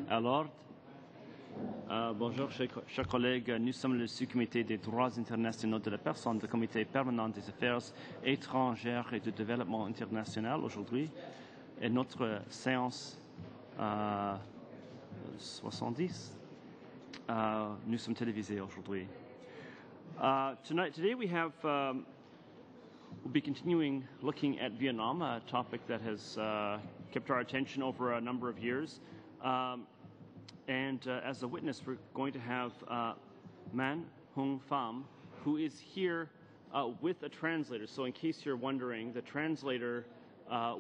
Alors, bonjour chers collègues, nous sommes le sous-comité des droits internationaux de la personne du comité permanent des affaires étrangères et du développement international aujourd'hui. Et notre séance 70, nous sommes télévisés aujourd'hui. Today we have, we'll be continuing looking at Vietnam, a topic that has kept our attention over a number of years. And as a witness, we're going to have Man Hung Pham, who is here with a translator. So in case you're wondering, the translator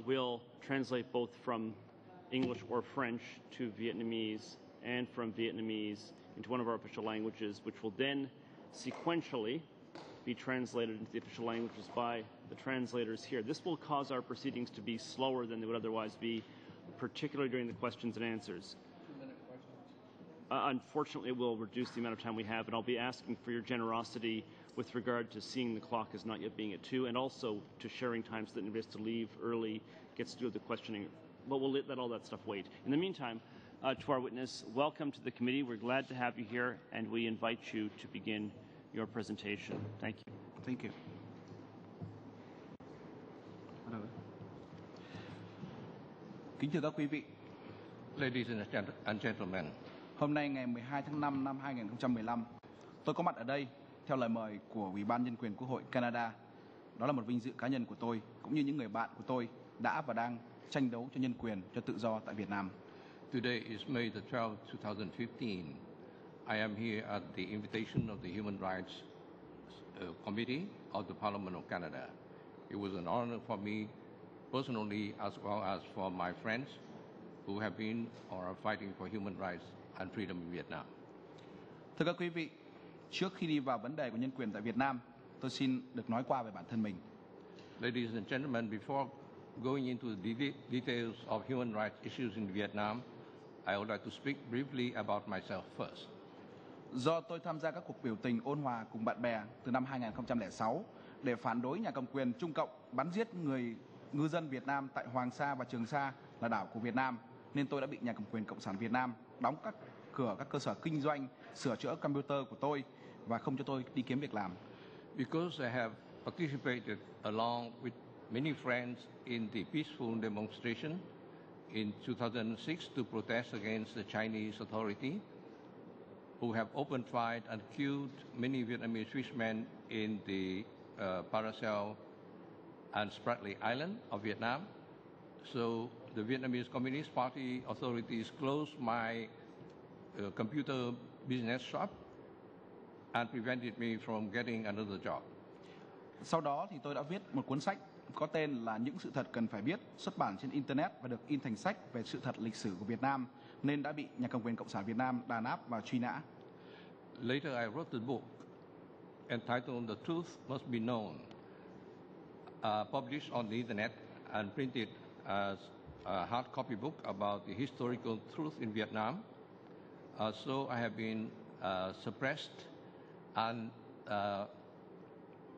will translate both from English or French to Vietnamese and from Vietnamese into one of our official languages, which will then sequentially be translated into the official languages by the translators here. This will cause our proceedings to be slower than they would otherwise be, particularly during the questions and answers. Unfortunately, we'll reduce the amount of time we have, and I'll be asking for your generosity with regard to seeing the clock as not yet being at 2, and also to sharing time so that anybody has to leave early gets to do the questioning. But we'll let all that stuff wait. In the meantime, to our witness, welcome to the committee. We're glad to have you here, and we invite you to begin your presentation. Thank you. Thank you. Kính thưa các quý vị, Ladies and gentlemen, hôm nay ngày 12 tháng 5 năm 2015, tôi có mặt ở đây theo lời mời của Ủy ban Nhân quyền Quốc hội Canada. Đó là một vinh dự cá nhân của tôi, cũng như những người bạn của tôi đã và đang tranh đấu cho nhân quyền, cho tự do tại Việt Nam. Today is May the 12th, 2015. I am here at the invitation of the Human Rights Committee of the Parliament of Canada. It was an honor for me personally as well as for my friends who have been or are fighting for human rights and freedom in Vietnam. Thưa các quý vị, trước khi đi vào vấn đề của nhân quyền tại Việt Nam, tôi xin được nói qua về bản thân mình. Ladies and gentlemen, before going into the details of human rights issues in Vietnam, I would like to speak briefly about myself first. Do tôi tham gia các cuộc biểu tình ôn hòa cùng bạn bè từ năm 2006 để phản đối nhà cầm quyền Trung Cộng bắn giết người ngư dân Việt Nam tại Hoàng Sa và Trường Sa là đảo của Việt Nam, nên tôi đã bị nhà cầm quyền Cộng sản Việt Nam đóng các cơ sở kinh doanh, sửa chữa computer của tôi và không cho tôi đi kiếm việc làm. Because I have participated along with many friends in the peaceful demonstration in 2006 to protest against the Chinese authority, who have opened fire and killed many Vietnamese fishermen in the Paracel and Spratly Island of Vietnam. So the Vietnamese Communist Party authorities closed my computer business shop and prevented me from getting another job. Sau đó thì tôi đã viết một cuốn sách có tên là Những sự thật cần phải biết, xuất bản trên Internet và được in thành sách về sự thật lịch sử của Việt Nam, nên đã bị nhà cầm quyền Cộng sản Việt Nam đàn áp và truy nã. Later I wrote the book entitled The Truth Must Be Known, published on the Internet and printed as a hard copy book about the historical truth in Vietnam. So I have been suppressed and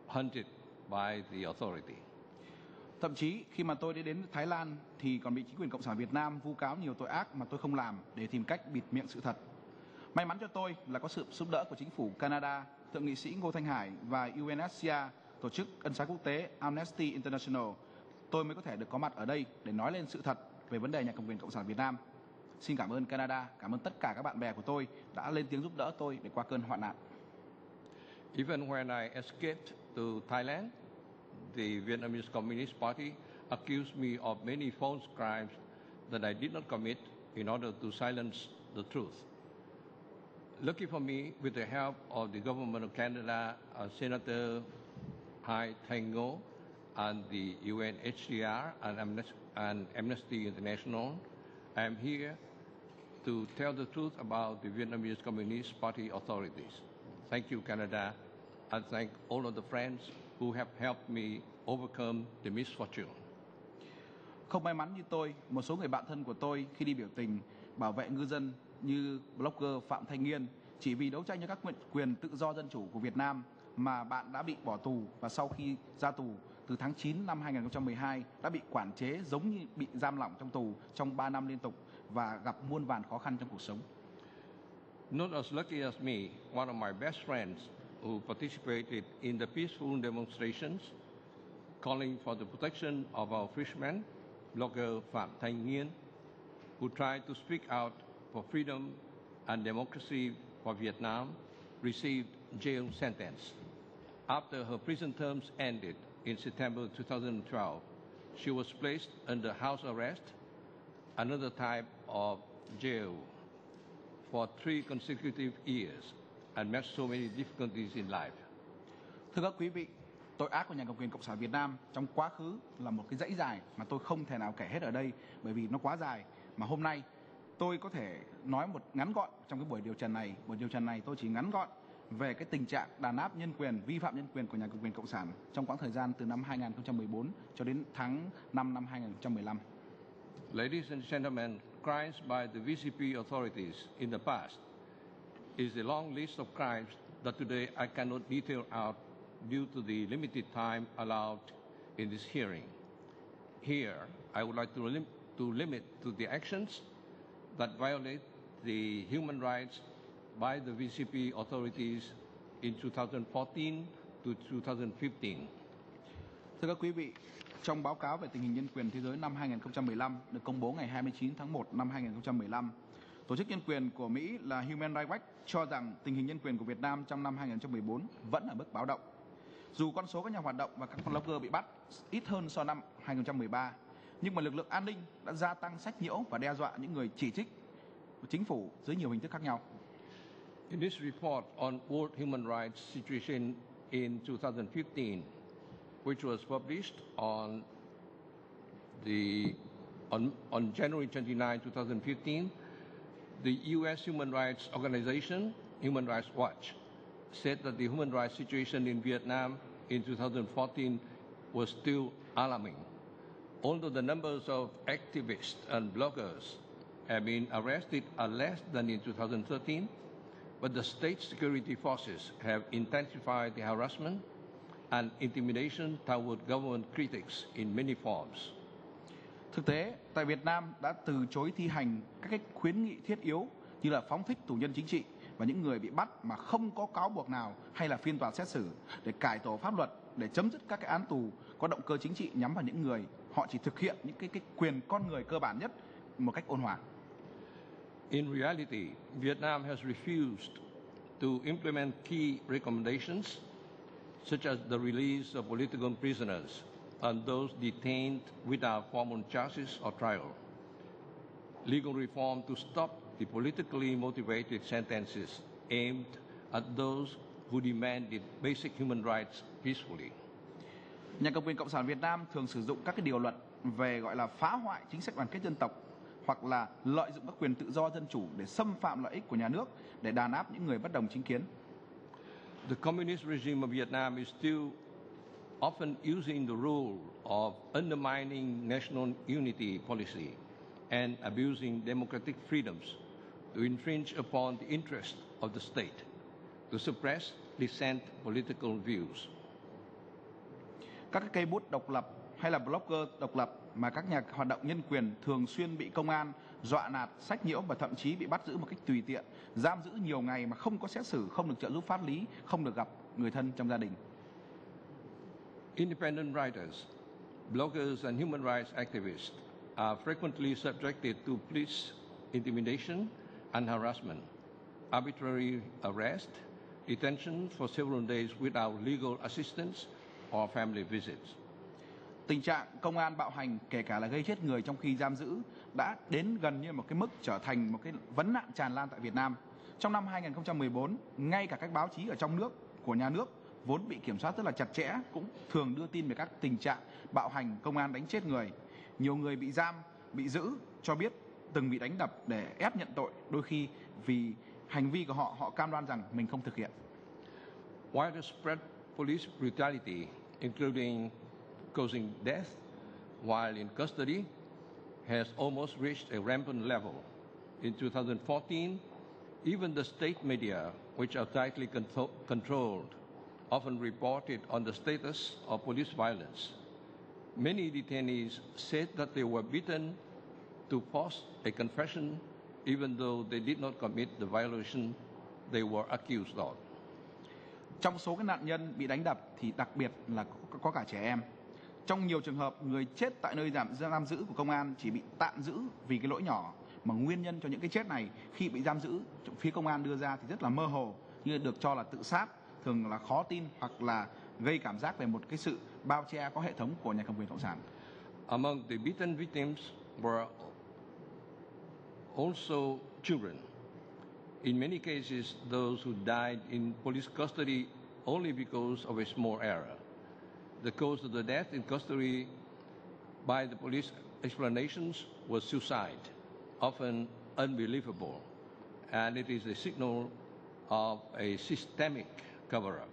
hunted by the authority. Thậm chí khi mà tôi đi đến Thái Lan thì còn bị chính quyền Cộng sản Việt Nam vu cáo nhiều tội ác mà tôi không làm để tìm cách bịt miệng sự thật. May mắn cho tôi là có sự giúp đỡ của chính phủ Canada, thượng nghị sĩ Ngô Thanh Hải và UNHCR, tổ chức ân xá quốc tế Amnesty International. Tôi mới có thể được có mặt ở đây để nói lên sự thật về vấn đề nhà cầm quyền Cộng sản Việt Nam. Xin cảm ơn Canada, cảm ơn tất cả các bạn bè của tôi đã lên tiếng giúp đỡ tôi để qua cơn hoạn nạn. Even when I escaped to Thailand, the Vietnamese Communist Party accused me of many false crimes that I did not commit in order to silence the truth. Lucky for me, with the help of the government of Canada, Senator Hai Thanh Ngô, and the UNHCR and Amnesty International, I am here to tell the truth about the Vietnamese Communist Party authorities. Thank you, Canada, and thank all of the friends who have helped me overcome the misfortune. Không may mắn như tôi, một số người bạn thân của tôi khi đi biểu tình bảo vệ ngư dân như blogger Phạm Thanh Nghiên chỉ vì đấu tranh cho các quyền tự do dân chủ của Việt Nam mà bạn đã bị bỏ tù, và sau khi ra tù từ tháng 9 năm 2012 đã bị quản chế giống như bị giam lỏng trong tù trong 3 năm liên tục và gặp muôn vàn khó khăn trong cuộc sống. Not as lucky as me, one of my best friends who participated in the peaceful demonstrations calling for the protection of our fishermen, blogger Phạm Thanh Nghiên, who tried to speak out for freedom and democracy for Vietnam, received jail sentence. After her prison terms ended in September 2012, she was placed under house arrest, another type of jail, for 3 consecutive years and met so many difficulties in life. Thưa các quý vị, tội ác của nhà cầm quyền Cộng sản Việt Nam trong quá khứ là một cái dãy dài mà tôi không thể nào kể hết ở đây bởi vì nó quá dài. Mà hôm nay tôi có thể nói một ngắn gọn trong cái buổi điều trần này. Buổi điều trần này tôi chỉ ngắn gọn về cái tình trạng đàn áp nhân quyền, vi phạm nhân quyền của nhà cầm quyền Cộng sản trong quãng thời gian từ năm 2014 cho đến tháng 5 năm 2015. Ladies and gentlemen, crimes by the VCP authorities in the past is a long list of crimes that today I cannot detail out due to the limited time allowed in this hearing. Here, I would like to limit to the actions that violate the human rights by the VCP authorities in 2014 to 2015. Thưa các quý vị, trong báo cáo về tình hình nhân quyền thế giới năm 2015 được công bố ngày 29 tháng 1 năm 2015, tổ chức nhân quyền của Mỹ là Human Rights Watch cho rằng tình hình nhân quyền của Việt Nam trong năm 2014 vẫn ở mức báo động. Dù con số các nhà hoạt động và các blogger bị bắt ít hơn so năm 2013, nhưng mà lực lượng an ninh đã gia tăng sách nhiễu và đe dọa những người chỉ trích chính phủ dưới nhiều hình thức khác nhau. In this report on World Human Rights Situation in 2015, which was published on January 29, 2015, the U.S. Human Rights Organization, Human Rights Watch, said that the human rights situation in Vietnam in 2014 was still alarming. Although the numbers of activists and bloggers have been arrested are less than in 2013, but the state security forces have intensified the harassment and intimidation toward government critics in many forms. Thực tế, tại Việt Nam đã từ chối thi hành các cái khuyến nghị thiết yếu như là phóng thích tù nhân chính trị và những người bị bắt mà không có cáo buộc nào hay là phiên tòa xét xử, để cải tổ pháp luật, để chấm dứt các cái án tù có động cơ chính trị nhắm vào những người họ chỉ thực hiện những cái quyền con người cơ bản nhất một cách ôn hòa. In reality, Vietnam has refused to implement key recommendations such as the release of political prisoners and those detained without formal charges or trial, legal reform to stop the politically motivated sentences aimed at those who demanded basic human rights peacefully. Nhà cầm quyền Cộng sản Việt Nam thường sử dụng các cái điều luật về gọi là phá hoại chính sách đoàn kết dân tộc hoặc là lợi dụng các quyền tự do dân chủ để xâm phạm lợi ích của nhà nước, để đàn áp những người bất đồng chính kiến. The communist regime of Vietnam is still often using the role of undermining national unity policy and abusing democratic freedoms to infringe upon the interest of the state, to suppress dissent political views. Các cây bút độc lập hay là blogger độc lập mà các nhà hoạt động nhân quyền thường xuyên bị công an dọa nạt, sách nhiễu và thậm chí bị bắt giữ một cách tùy tiện, giam giữ nhiều ngày mà không có xét xử, không được trợ giúp pháp lý, không được gặp người thân trong gia đình. Independent writers, bloggers and human rights activists are frequently subjected to police intimidation and harassment, arbitrary arrest, detention for several days without legal assistance or family visits. Tình trạng công an bạo hành, kể cả là gây chết người trong khi giam giữ, đã đến gần như một cái mức trở thành một cái vấn nạn tràn lan tại Việt Nam. Trong năm 2014, ngay cả các báo chí ở trong nước của nhà nước vốn bị kiểm soát rất là chặt chẽ cũng thường đưa tin về các tình trạng bạo hành, công an đánh chết người. Nhiều người bị giam, bị giữ cho biết từng bị đánh đập để ép nhận tội, đôi khi vì hành vi của họ cam đoan rằng mình không thực hiện. Widespread police brutality, including causing death while in custody, has almost reached a rampant level. In 2014, even the state media, which are tightly controlled, often reported on the status of police violence. Many detainees said that they were beaten, to force a confession even though they did not commit the violation they were accused of. Trong số các nạn nhân bị đánh đập thì đặc biệt là có cả trẻ em. Trong nhiều trường hợp, người chết tại nơi giam giữ của công an chỉ bị tạm giữ vì cái lỗi nhỏ, mà nguyên nhân cho những cái chết này khi bị giam giữ, phía công an đưa ra thì rất là mơ hồ, như được cho là tự sát, thường là khó tin hoặc là gây cảm giác về một cái sự bao che có hệ thống của nhà cầm quyền cộng sản. Among the beaten victims were also children. In many cases, those who died in police custody only because of a small error. The cause of the death in custody by the police explanations was suicide, often unbelievable, and it is a signal of a systemic cover-up.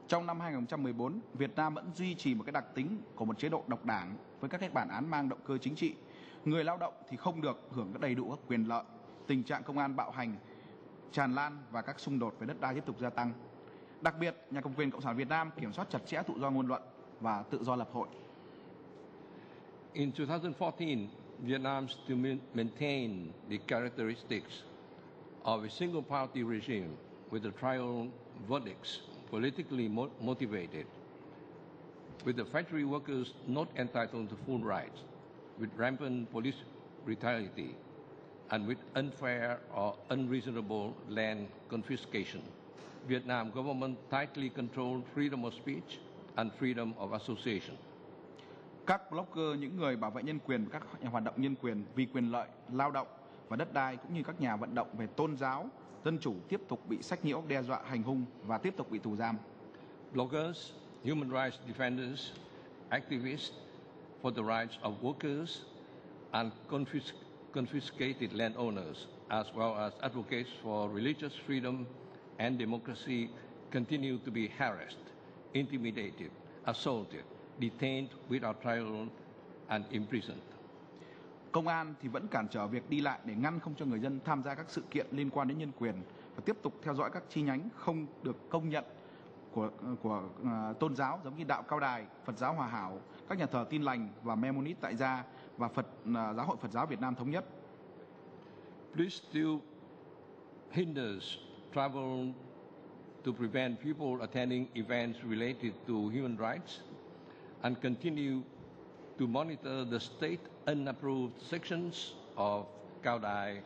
Trong năm 2014, Việt Nam vẫn duy trì một cái đặc tính của một chế độ độc đảng với các bản án mang động cơ chính trị. Người lao động thì không được hưởng đầy đủ các quyền lợi. Tình trạng công an bạo hành tràn lan và các xung đột về đất đai tiếp tục gia tăng. Đặc biệt, nhà cầm quyền cộng sản Việt Nam kiểm soát chặt chẽ tự do ngôn luận và tự do lập hội. In 2014, Vietnam still maintained the characteristics of a single-party regime with the trial verdicts politically motivated, with the factory workers not entitled to full rights, with rampant police brutality, and with unfair or unreasonable land confiscation. Vietnam government tightly controlled freedom of speech and freedom of association. Các blogger, những người bảo vệ nhân quyền, các nhà hoạt động nhân quyền vì quyền lợi, lao động và đất đai, cũng như các nhà vận động về tôn giáo, dân chủ tiếp tục bị sách nhiễu, đe dọa, hành hung và tiếp tục bị tù giam. Bloggers, human rights defenders, activists for the rights of workers and confiscated landowners, as well as advocates for religious freedom and democracy, continue to be harassed, intimidated, assaulted, detained without trial and imprisoned. Công an thì vẫn cản trở việc đi lại để ngăn không cho người dân tham gia các sự kiện liên quan đến nhân quyền và tiếp tục theo dõi các chi nhánh không được công nhận của tôn giáo, giống như đạo Cao Đài, Phật giáo Hòa Hảo, các nhà thờ Tin Lành và Mennonite tại gia và Giáo hội Phật giáo Việt Nam Thống nhất. Police still hinders travel to prevent people attending events related to human rights and continue to monitor the state unapproved sections of Cao Đài,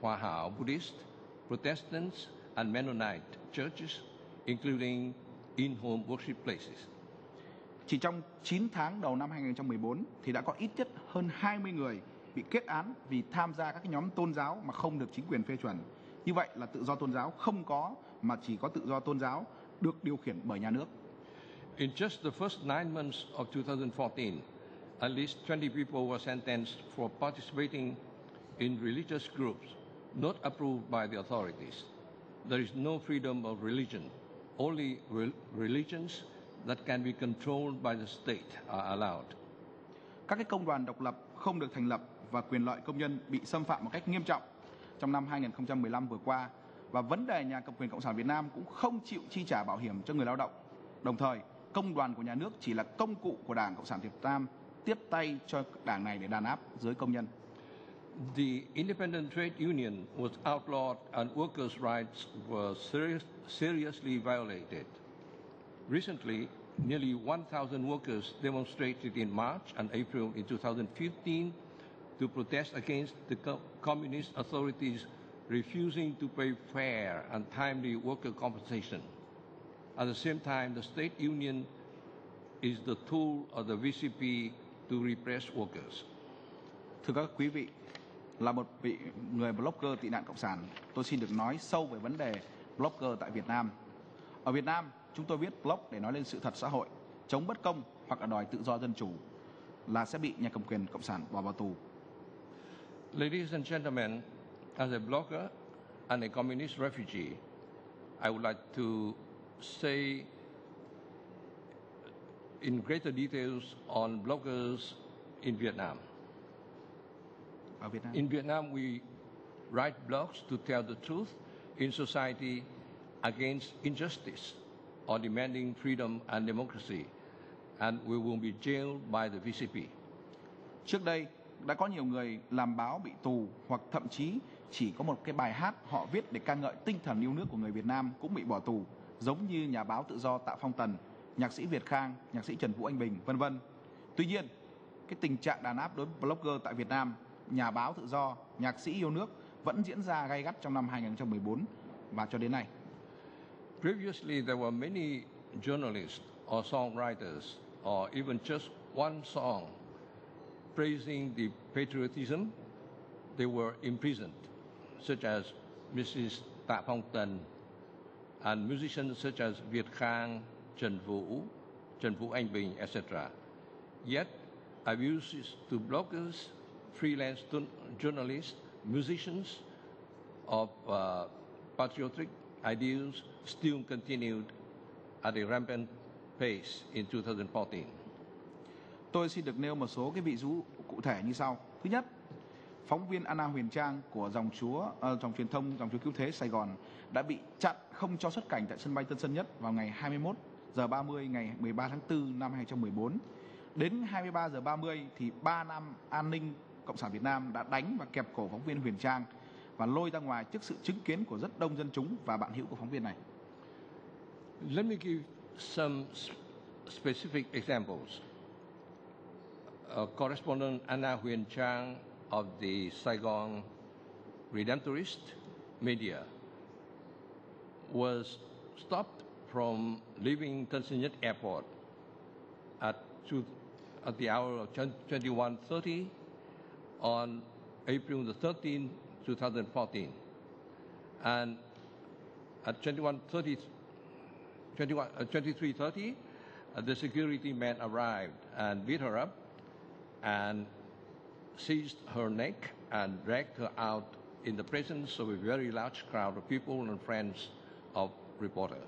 Hòa Hảo Buddhist, Protestants and Mennonite churches, including in-home worship places. Chỉ trong 9 tháng đầu năm 2014 thì đã có ít nhất hơn 20 người bị kết án vì tham gia các nhóm tôn giáo mà không được chính quyền phê chuẩn. Như vậy là tự do tôn giáo không có, mà chỉ có tự do tôn giáo được điều khiển bởi nhà nước. In just the first 9 months of 2014, at least 20 people were sentenced for participating in religious groups not approved by the authorities. There is no freedom of religion. Only religions that can be controlled by the state are allowed. Các cái công đoàn độc lập không được thành lập và quyền lợi công nhân bị xâm phạm một cách nghiêm trọng trong năm 2015 vừa qua, và vấn đề nhà cầm quyền cộng sản Việt Nam cũng không chịu chi trả bảo hiểm cho người lao động. Đồng thời, công đoàn của nhà nước chỉ là công cụ của Đảng Cộng sản Việt Nam tiếp tay cho đảng này để đàn áp giới công nhân. The independent trade union was outlawed and workers' rights were seriously violated. Recently, nearly 1,000 workers demonstrated in March and April in 2015 to protest against the communist authorities refusing to pay fair and timely worker compensation. At the same time, the state union is the tool of the VCP to repress workers. Thưa các quý vị, là một vị người blogger tị nạn cộng sản, tôi xin được nói sâu về vấn đề blogger tại Việt Nam. Ở Việt Nam, chúng tôi viết blog để nói lên sự thật xã hội, chống bất công hoặc là đòi tự do dân chủ là sẽ bị nhà cầm quyền cộng sản bỏ vào tù. Ladies and gentlemen, as a blogger and a communist refugee, I would like to say in greater details on bloggers in Vietnam. In Vietnam, we write blogs to tell the truth in society against injustice or demanding freedom and democracy, and we will be jailed by the VCP. Trước đây, đã có nhiều người làm báo bị tù hoặc thậm chí chỉ có một cái bài hát họ viết để ca ngợi tinh thần yêu nước của người Việt Nam cũng bị bỏ tù, giống như nhà báo tự do Tạ Phong Tần, nhạc sĩ Việt Khang, nhạc sĩ Trần Vũ Anh Bình, vân vân. Tuy nhiên, cái tình trạng đàn áp đối với blogger tại Việt Nam, nhà báo tự do, nhạc sĩ yêu nước vẫn diễn ra gay gắt trong năm 2014 và cho đến nay. Previously, there were many journalists or songwriters, or even just one song praising the patriotism. They were imprisoned, such as Mrs. Tạ Phong Tần, and musicians such as Việt Khang, Trần Vũ Anh Bình, etc. Yet, abuses to bloggers, freelance journalists, musicians of patriotic ideals still continued at a rampant pace in 2014. Tôi xin được nêu một số cái ví dụ cụ thể như sau. Thứ nhất, phóng viên Anna Huyền Trang của dòng truyền thông dòng Chúa Cứu Thế Sài Gòn đã bị chặn không cho xuất cảnh tại sân bay Tân Sơn Nhất vào ngày 21h30 ngày 13 tháng 4 năm 2014. Đến 23h30 thì 3 nam an ninh Cộng sản Việt Nam đã đánh và kẹp cổ phóng viên Huyền Trang và lôi ra ngoài trước sự chứng kiến của rất đông dân chúng và bạn hữu của phóng viên này. Let me give some specific examples. Correspondent Anna Huyền Trang of the Saigon Redemptorist media was stopped from leaving Tân Sơn Nhất Airport at the hour of 21:30 on April the 13th, 2014. And at 23:30, the security men arrived and beat her up and seized her neck and dragged her out in the presence of a very large crowd of people and friends of reporter.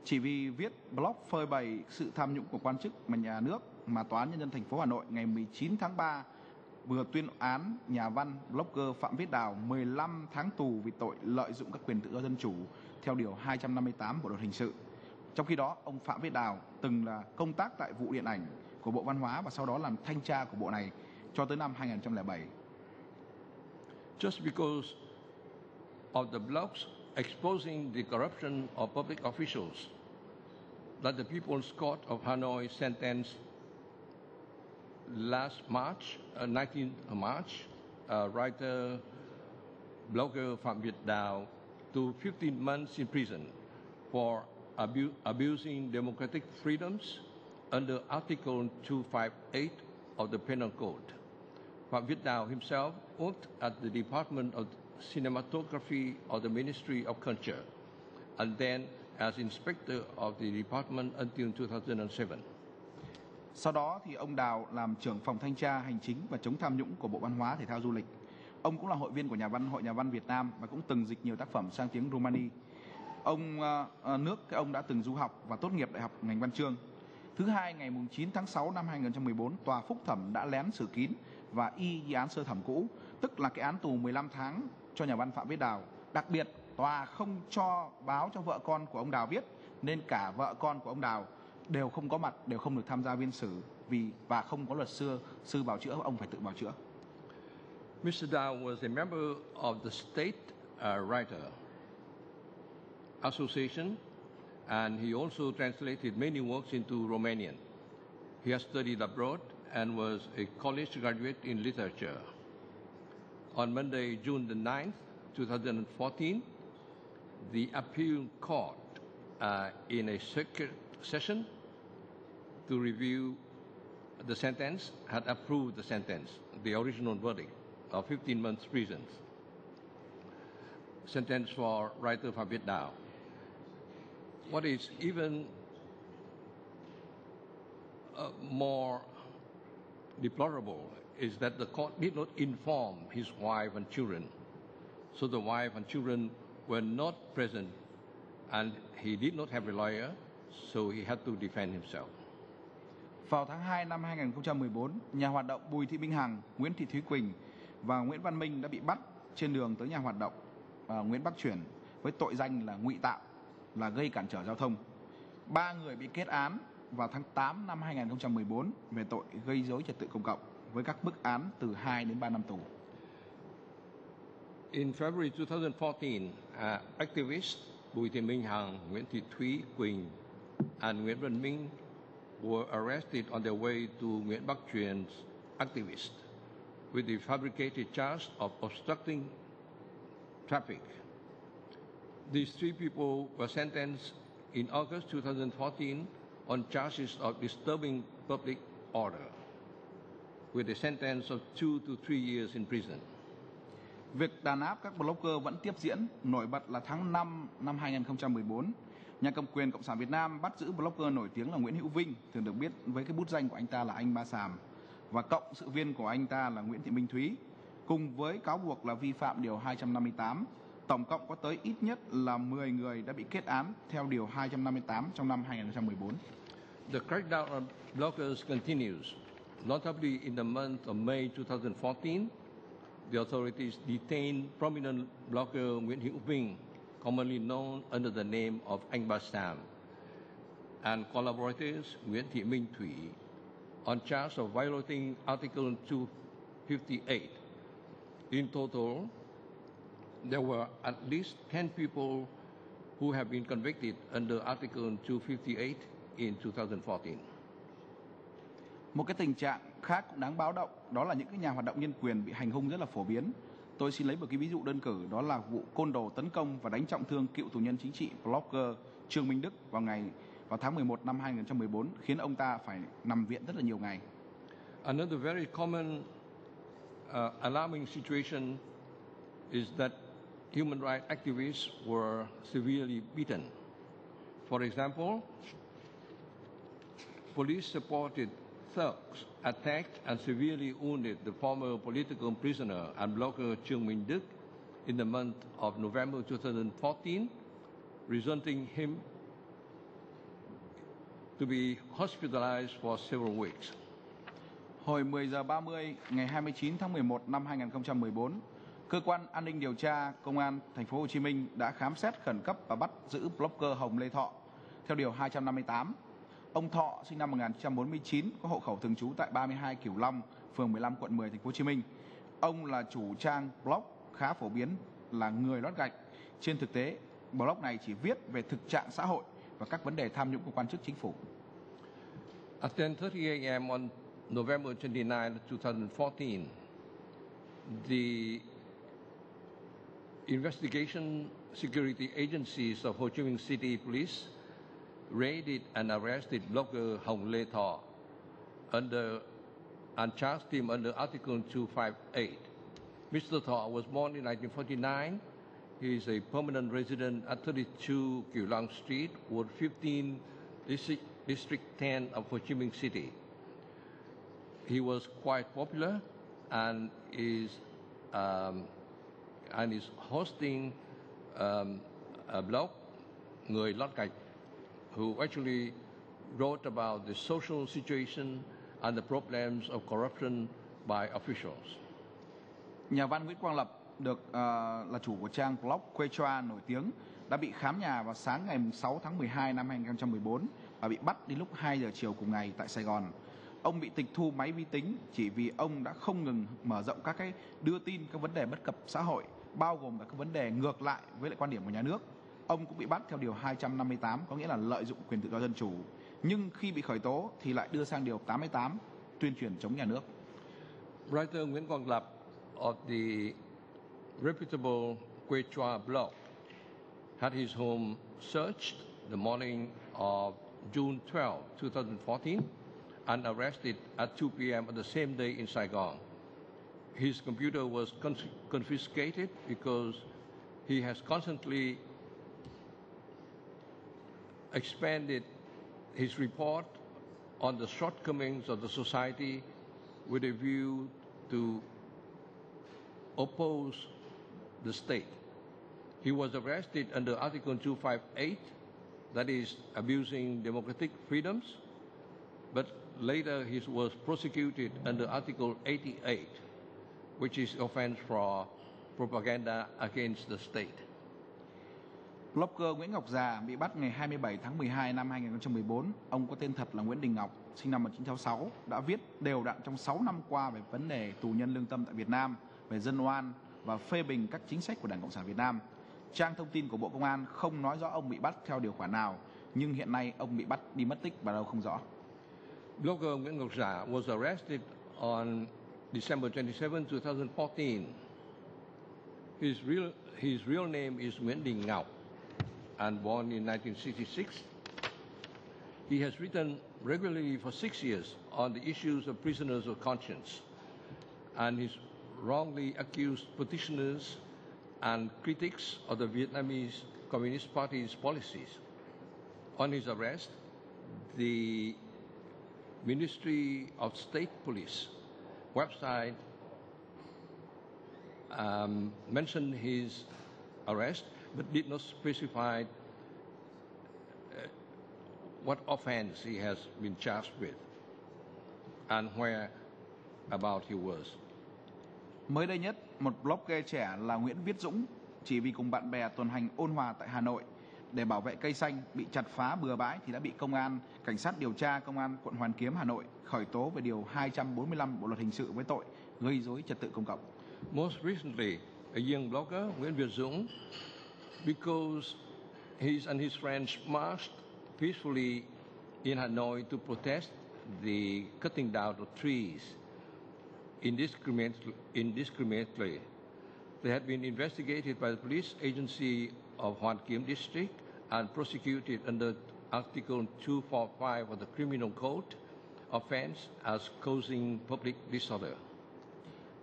Chỉ vì viết blog phơi bày sự tham nhũng của quan chức mà nhà nước mà Tòa án Nhân dân thành phố Hà Nội ngày 19 tháng 3 vừa tuyên án nhà văn blogger Phạm Viết Đào 15 tháng tù vì tội lợi dụng các quyền tự do dân chủ theo điều 258 Bộ luật hình sự. Trong khi đó, ông Phạm Viết Đào từng là công tác tại vụ điện ảnh của Bộ Văn hóa và sau đó làm thanh tra của bộ này cho tới năm 2007. Just because of the blogs exposing the corruption of public officials that the People's Court of Hanoi sentenced last March, 19th March, writer, blogger Phạm Viết Đào to 15 months in prison for abusing democratic freedoms under Article 258 of the Penal Code. Phạm Viết Đào himself worked at the Department of Cinematography of the Ministry of Culture, and then as inspector of the department until 2007. Sau đó thì ông Đào làm trưởng phòng thanh tra hành chính và chống tham nhũng của Bộ Văn hóa, Thể thao, Du lịch. Ông cũng là hội viên của Hội Nhà văn Việt Nam và cũng từng dịch nhiều tác phẩm sang tiếng Romani. Ông đã từng du học và tốt nghiệp đại học ngành văn chương. Thứ hai, ngày 9 tháng 6 năm 2014, tòa phúc thẩm đã lén xử kín và y án sơ thẩm cũ, tức là cái án tù 15 tháng cho nhà văn Phạm Viết Đào. Đặc biệt, tòa không cho báo cho vợ con của ông Đào biết, nên cả vợ con của ông Đào đều không có mặt, đều không được tham gia phiên xử và không có luật sư bào chữa, ông phải tự bào chữa. Mr. Dow was a member of the State Writer Association, and he also translated many works into Romanian. He has studied abroad and was a college graduate in literature. On Monday, June the 9th, 2014, the appeal court in a circuit session to review the sentence had approved the sentence, the original verdict of 15 months prison. Sentence for writer Phạm Viết Đào. What is even more deplorable is that the court did not inform his wife and children. So the wife and children were not present, and he did not have a lawyer, so he had to defend himself. Vào tháng 2 năm 2014, nhà hoạt động Bùi Thị Minh Hằng, Nguyễn Thị Thúy Quỳnh và Nguyễn Văn Minh đã bị bắt trên đường tới nhà hoạt động Nguyễn Bắc Chuyển với tội danh là ngụy tạo, là gây cản trở giao thông. 3 người bị kết án vào tháng 8 năm 2014 về tội gây rối trật tự công cộng với các mức án từ 2 đến 3 năm tù. In February 2014, activists Bùi Thị Minh Hằng, Nguyễn Thị Thúy Quỳnh, and Nguyễn Văn Minh were arrested on their way to Nguyễn Bắc Truyền activists with the fabricated charge of obstructing traffic. These three people were sentenced in August 2014 on charges of disturbing public order, with a sentence of 2 to 3 years in prison. Việc đàn áp các blogger vẫn tiếp diễn. Nổi bật là tháng 5 năm 2014, nhà cầm quyền Cộng sản Việt Nam bắt giữ blogger nổi tiếng là Nguyễn Hữu Vinh, thường được biết với cái bút danh của anh ta là anh Ba Sàm, và cộng sự viên của anh ta là Nguyễn Thị Minh Thúy, cùng với cáo buộc là vi phạm Điều 258. Tổng cộng có tới ít nhất là 10 người đã bị kết án theo Điều 258 trong năm 2014. The crackdown on bloggers continues. Notably, in the month of May 2014, the authorities detained prominent blogger Nguyễn Hữu Vinh, commonly known under the name of Anh Ba Sam, and collaborators Nguyễn Thị Minh Thủy on charge of violating Article 258. In total, there were at least 10 people who have been convicted under Article 258 in 2014. Một cái tình trạng khác cũng đáng báo động, đó là những cái nhà hoạt động nhân quyền bị hành hung rất là phổ biến. Tôi xin lấy một cái ví dụ đơn cử, đó là vụ côn đồ tấn công và đánh trọng thương cựu tù nhân chính trị blogger Trương Minh Đức vào tháng 11 năm 2014, khiến ông ta phải nằm viện rất là nhiều ngày. Another very common alarming situation is that human rights activists were severely beaten. For example, police-supported thugs attacked and severely wounded the former political prisoner and blogger Trương Minh Đức in the month of November 2014, resulting him to be hospitalized for several weeks. Hồi 10 giờ 30 ngày 29 tháng 11 năm 2014, cơ quan an ninh điều tra công an thành phố Hồ Chí Minh đã khám xét khẩn cấp và bắt giữ blogger Hồng Lê Thọ theo Điều 258. Ông Thọ sinh năm 1949, có hộ khẩu thường trú tại 32 Cửu Long, phường 15, quận 10, thành phố Hồ Chí Minh. Ông là chủ trang blog khá phổ biến là Người Lót Gạch. Trên thực tế, blog này chỉ viết về thực trạng xã hội và các vấn đề tham nhũng của quan chức chính phủ. At 10:30 a.m. on November 29, 2014, the investigation security agencies of Ho Chi Minh City Police raided and arrested blogger Hồng Lê Thọ and charged him under Article 258. Mr. Thọ was born in 1949. He is a permanent resident at 32 Kieu Long Street, Ward 15, District 10 of Ho Chi Minh City. He was quite popular and is hosting a blog, Người Lót Gạch, who actually wrote about the social situation and the problems of corruption by officials. Nhà văn Nguyễn Quang Lập là chủ của trang blog Quê Choa nổi tiếng đã bị khám nhà vào sáng ngày 6 tháng 12 năm 2014 và bị bắt đi lúc 2 giờ chiều cùng ngày tại Sài Gòn. Ông bị tịch thu máy vi tính chỉ vì ông đã không ngừng mở rộng các cái đưa tin các vấn đề bất cập xã hội, bao gồm cả các vấn đề ngược lại với lại quan điểm của nhà nước. Ông cũng bị bắt theo Điều 258, có nghĩa là lợi dụng quyền tự do dân chủ. Nhưng khi bị khởi tố thì lại đưa sang Điều 88, tuyên truyền chống nhà nước. Writer Nguyễn Quang Lập of the reputable Quê Choa blog had his home searched the morning of June 12, 2014 and arrested at 2 p.m. on the same day in Saigon. His computer was confiscated because he has constantly expanded his report on the shortcomings of the society with a view to oppose the state. He was arrested under Article 258, that is abusing democratic freedoms, but later he was prosecuted under Article 88, which is offense for propaganda against the state. Blogger Nguyễn Ngọc Già bị bắt ngày 27 tháng 12 năm 2014. Ông có tên thật là Nguyễn Đình Ngọc, sinh năm 1966, đã viết đều đặn trong 6 năm qua về vấn đề tù nhân lương tâm tại Việt Nam, về dân oan và phê bình các chính sách của Đảng Cộng sản Việt Nam. Trang thông tin của Bộ Công an không nói rõ ông bị bắt theo điều khoản nào, nhưng hiện nay ông bị bắt đi mất tích và đâu không rõ. Blogger Nguyễn Ngọc Già was arrested on December 27, 2014. His real name is Nguyễn Đình Ngọc, and born in 1966. He has written regularly for 6 years on the issues of prisoners of conscience, and he's wrongly accused petitioners and critics of the Vietnamese Communist Party's policies. On his arrest, the Ministry of State Police website mentioned his arrest, but did not specify what offense he has been charged with and where about he was. Mới đây nhất, một blogger trẻ là Nguyễn Viết Dũng chỉ vì cùng bạn bè tuần hành ôn hòa tại Hà Nội để bảo vệ cây xanh bị chặt phá bừa bãi thì đã bị cảnh sát điều tra công an quận Hoàn Kiếm Hà Nội khởi tố về điều 245 Bộ luật hình sự với tội gây rối trật tự công cộng. Most recently, a young blogger, Nguyễn Viết Dũng, because he and his friends marched peacefully in Hanoi to protest the cutting down of trees indiscriminately. They had been investigated by the police agency of Hoàn Kiếm district and prosecuted under Article 245 of the Criminal Code, offense as causing public disorder.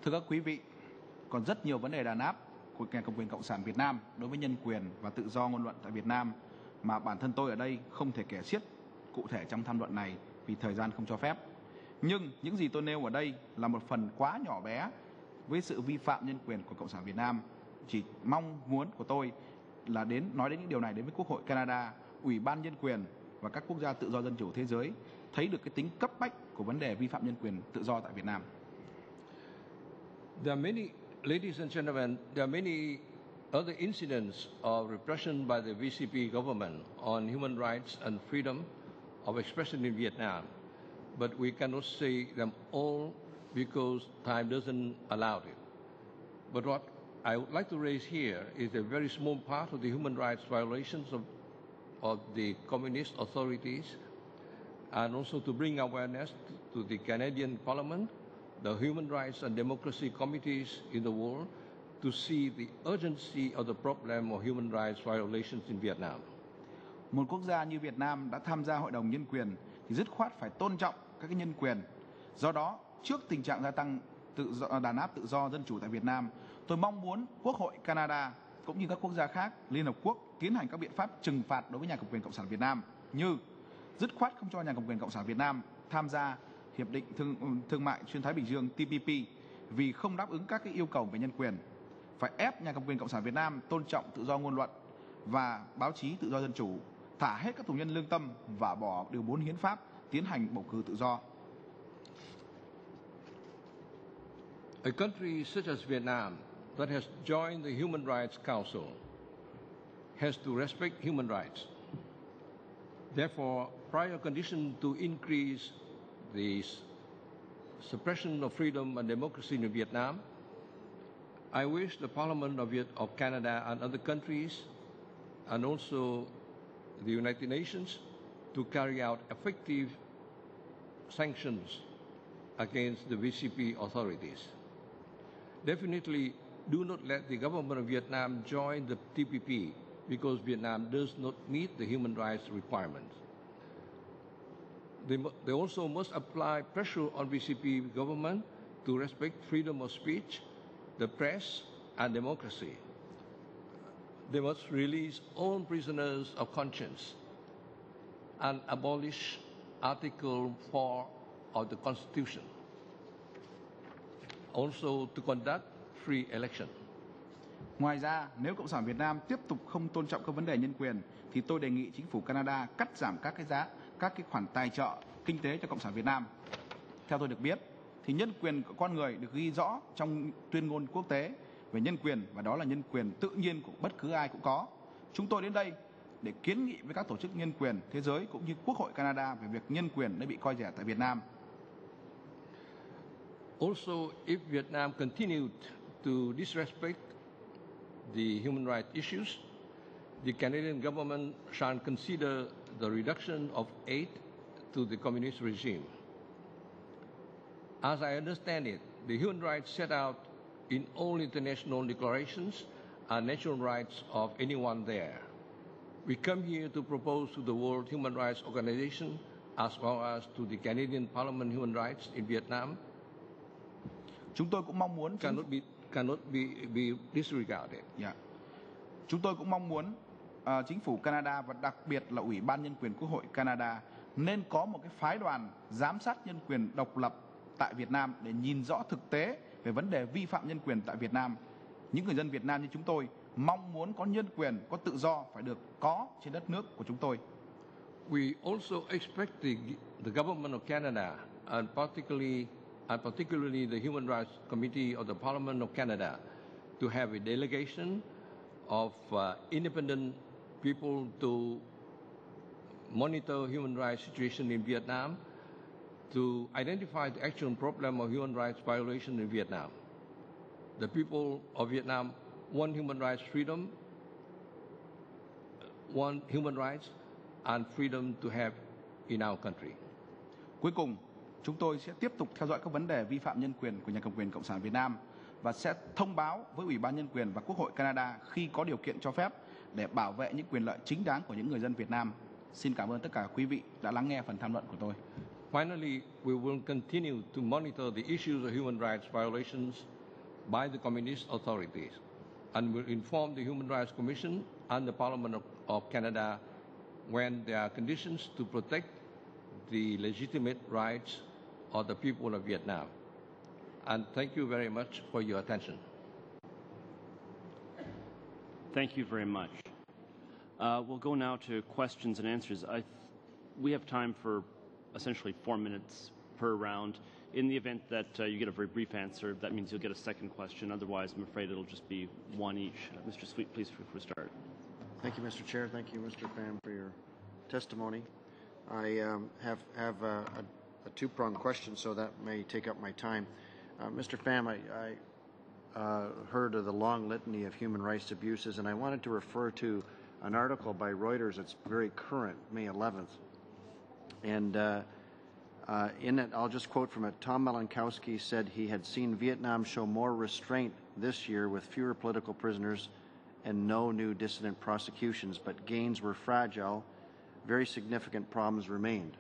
Thưa các quý vị, còn rất nhiều vấn đề đàn áp của nhà cầm quyền Cộng sản Việt Nam đối với nhân quyền và tự do ngôn luận tại Việt Nam mà bản thân tôi ở đây không thể kể xiết cụ thể trong tham luận này vì thời gian không cho phép. Nhưng những gì tôi nêu ở đây là một phần quá nhỏ bé với sự vi phạm nhân quyền của Cộng sản Việt Nam. Chỉ mong muốn của tôi là nói đến những điều này đến với Quốc hội Canada, Ủy ban Nhân quyền và các quốc gia tự do dân chủ thế giới thấy được cái tính cấp bách của vấn đề vi phạm nhân quyền tự do tại Việt Nam. Ladies and gentlemen, there are many other incidents of repression by the VCP government on human rights and freedom of expression in Vietnam, but we cannot say them all because time doesn't allow it. But what I would like to raise here is a very small part of the human rights violations of the communist authorities, and also to bring awareness to the Canadian Parliament, the human rights and democracy committees in the world, to see the urgency of the problem of human rights violations in Vietnam. Một quốc gia như Việt Nam đã tham gia Hội đồng Nhân quyền thì dứt khoát phải tôn trọng các cái nhân quyền. Do đó, trước tình trạng gia tăng đàn áp tự do dân chủ tại Việt Nam, tôi mong muốn Quốc hội Canada cũng như các quốc gia khác, Liên Hợp Quốc tiến hành các biện pháp trừng phạt đối với nhà cầm quyền Cộng sản Việt Nam, như dứt khoát không cho nhà cầm quyền Cộng sản Việt Nam tham gia Hiệp định Thương mại Xuyên Thái Bình Dương TPP vì không đáp ứng các cái yêu cầu về nhân quyền, phải ép nhà cầm quyền Cộng sản Việt Nam tôn trọng tự do ngôn luận và báo chí tự do dân chủ, thả hết các tù nhân lương tâm và bỏ điều 4 hiến pháp, tiến hành bầu cử tự do. A country such as Vietnam that has joined the Human Rights Council has to respect human rights. Therefore, prior condition to increase the suppression of freedom and democracy in Vietnam, I wish the Parliament of Canada and other countries, and also the United Nations, to carry out effective sanctions against the VCP authorities. Definitely do not let the government of Vietnam join the TPP because Vietnam does not meet the human rights requirements. They also must apply pressure on VCP government to respect freedom of speech, the press, and democracy. They must release all prisoners of conscience and abolish Article 4 of the Constitution. Also to conduct free election. Ngoài ra, nếu Cộng sản Việt Nam tiếp tục không tôn trọng các vấn đề nhân quyền, thì tôi đề nghị chính phủ Canada cắt giảm các cái khoản tài trợ kinh tế cho Cộng sản Việt Nam. Theo tôi được biết, thì nhân quyền của con người được ghi rõ trong tuyên ngôn quốc tế về nhân quyền, và đó là nhân quyền tự nhiên của bất cứ ai cũng có. Chúng tôi đến đây để kiến nghị với các tổ chức nhân quyền thế giới cũng như Quốc hội Canada về việc nhân quyền đã bị coi rẻ tại Việt Nam. Also, if Vietnam continued to disrespect the human rights issues, the Canadian government shall consider the reduction of aid to the communist regime. As I understand it, the human rights set out in all international declarations are natural rights of anyone there. We come here to propose to the World Human Rights Organization as well as to the Canadian Parliament Human Rights in Vietnam Chúng tôi cũng mong muốn cannot be disregarded. Chúng tôi cũng mong muốn chính phủ Canada và đặc biệt là Ủy ban Nhân quyền Quốc hội Canada nên có một cái phái đoàn giám sát nhân quyền độc lập tại Việt Nam để nhìn rõ thực tế về vấn đề vi phạm nhân quyền tại Việt Nam. Những người dân Việt Nam như chúng tôi mong muốn có nhân quyền, có tự do phải được có trên đất nước của chúng tôi. We also expect the government of Canada and particularly the Human Rights Committee of the Parliament of Canada to have a delegation of independent people to monitor human rights situation in Vietnam, to identify the actual problem of human rights violation in Vietnam. The people of Vietnam want human rights freedom, want human rights and freedom to have in our country. Cuối cùng, chúng tôi sẽ tiếp tục theo dõi các vấn đề vi phạm nhân quyền của nhà cầm quyền Cộng sản Việt Nam và sẽ thông báo với Ủy ban Nhân quyền và Quốc hội Canada khi có điều kiện cho phép để bảo vệ những quyền lợi chính đáng của những người dân Việt Nam. Xin cảm ơn tất cả quý vị đã lắng nghe phần tham luận của tôi. Finally, we will continue to monitor the issues of human rights violations by the communist authorities and will inform the Human Rights Commission and the Parliament of Canada when there are conditions to protect the legitimate rights of the people of Vietnam. And thank you very much for your attention. Thank you very much. We'll go now to questions and answers. We have time for essentially 4 minutes per round. In the event that you get a very brief answer, that means you'll get a second question. Otherwise, I'm afraid it'll just be one each. Mr. Sweet, please, for start. Thank you, Mr. Chair. Thank you, Mr. Pham, for your testimony. I have a two-pronged question, so that may take up my time. Mr. Pham, I heard of the long litany of human rights abuses, and I wanted to refer to an article by Reuters that's very current, May 11th. And in it, I'll just quote from it, Tom Melenkowski said he had seen Vietnam show more restraint this year with fewer political prisoners and no new dissident prosecutions, but gains were fragile. Very significant problems remained.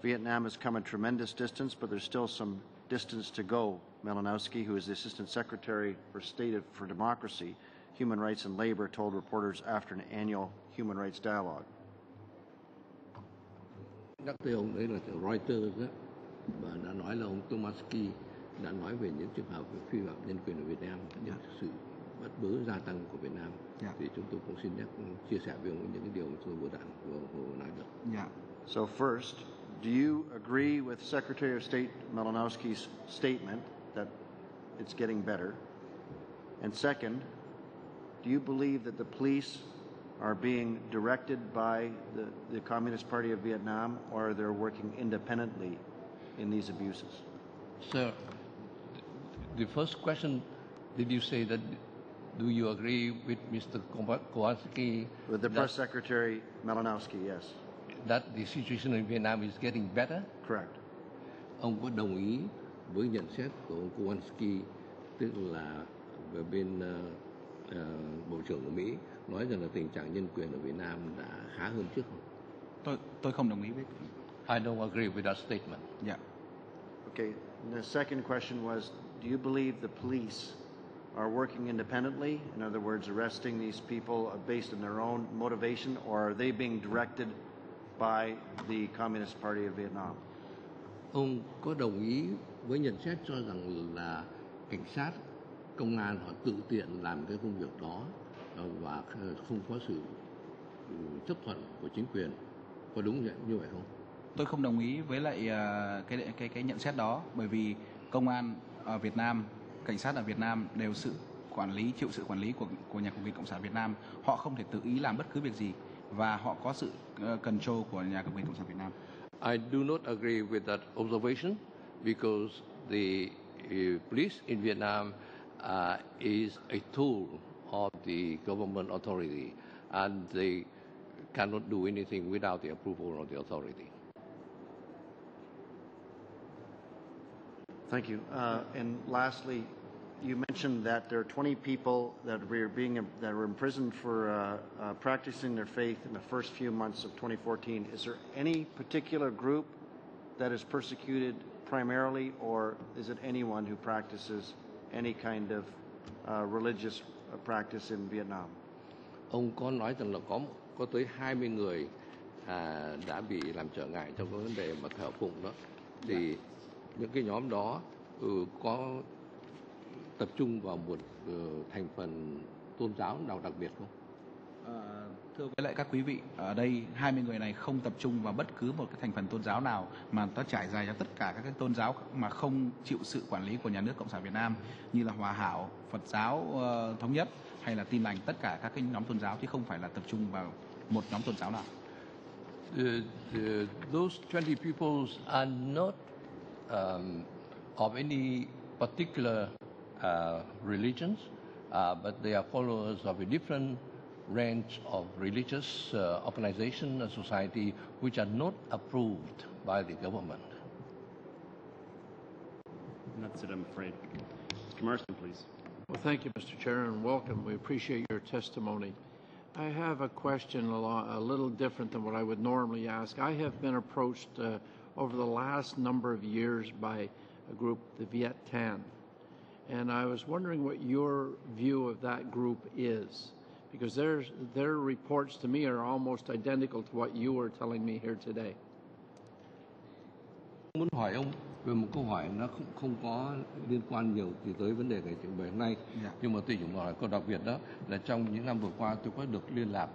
Vietnam has come a tremendous distance, but there's still some distance to go, Malinowski, who is the Assistant Secretary for State for Democracy, Human Rights and Labor, told reporters after an annual human rights dialogue. Nhắc tới ông đấy là Reuters đó, và đã nói là ông Tomaski đã nói về những trường hợp vi phạm nhân quyền ở Việt Nam, những sự bắt bớ gia tăng của Việt Nam. Thì chúng tôi cũng xin chia sẻ với ông những cái điều tôi vừa nói được. So first, do you agree with Secretary of State Malinowski's statement that it's getting better? And second, do you believe that the police are being directed by the Communist Party of Vietnam, or they're working independently in these abuses? Sir, the first question, did you say that, do you agree with Mr. Kowalski? With the Press Secretary Malinowski, yes. That the situation in Vietnam is getting better? Correct. Ông có đồng ý với nhận xét của ông Kowalski, tức là về bên Bộ trưởng của Mỹ nói rằng là tình trạng nhân quyền ở Việt Nam đã khá hơn trước không? Tôi không đồng ý với. I don't agree with that statement. Okay. And the second question was, do you believe the police are working independently? In other words, arresting these people based on their own motivation, or are they being directed by the Communist Party of Vietnam? Ông có đồng ý với nhận xét cho rằng là cảnh sát, công an họ tự tiện làm cái công việc đó và không có sự chấp thuận của chính quyền, có đúng như vậy không? Tôi không đồng ý với lại cái nhận xét đó, bởi vì công an ở Việt Nam, cảnh sát ở Việt Nam đều chịu sự quản lý của nhà cầm quyền Cộng sản Việt Nam. Họ không thể tự ý làm bất cứ việc gì và họ có sự control của nhà cầm quyền Cộng sản Việt Nam. I do not agree with that observation because the police in Vietnam is a tool of the government authority and they cannot do anything without the approval of the authority. Thank you. And lastly, you mentioned that there are 20 people that were imprisoned for practicing their faith in the first few months of 2014. Is there any particular group that is persecuted primarily, or is it anyone who practices any kind of religious practice in Vietnam? Ông có nói rằng là có tới 20 người đã bị làm trở ngại trong cái vấn đề mà thờ phụng đó. Thì những cái nhóm đó có tập trung vào một thành phần tôn giáo nào đặc biệt không? Thưa với lại các quý vị, ở đây 20 người này không tập trung vào bất cứ một cái thành phần tôn giáo nào mà nó trải dài cho tất cả các cái tôn giáo mà không chịu sự quản lý của nhà nước Cộng sản Việt Nam, như là Hòa Hảo, Phật giáo Thống nhất hay là Tin lành, tất cả các cái nhóm tôn giáo chứ không phải là tập trung vào một nhóm tôn giáo nào. Those 20 people are not of any particular religions, but they are followers of a different range of religious organization and society which are not approved by the government. And that's it, I'm afraid. Mr. Marston, please. Well, thank you, Mr. Chair, and welcome. We appreciate your testimony. I have a question a little different than what I would normally ask. I have been approached over the last number of years by a group, the Viet Thanh, and I was wondering what your view of that group is, because their reports to me are almost identical to what you were telling me here today. Muốn hỏi ông về một câu hỏi nó không có liên quan nhiều thì tới vấn đề ngày trình bày hôm nay, nhưng mà tôi cũng hỏi câu đặc biệt đó là trong những năm vừa qua tôi có được liên lạc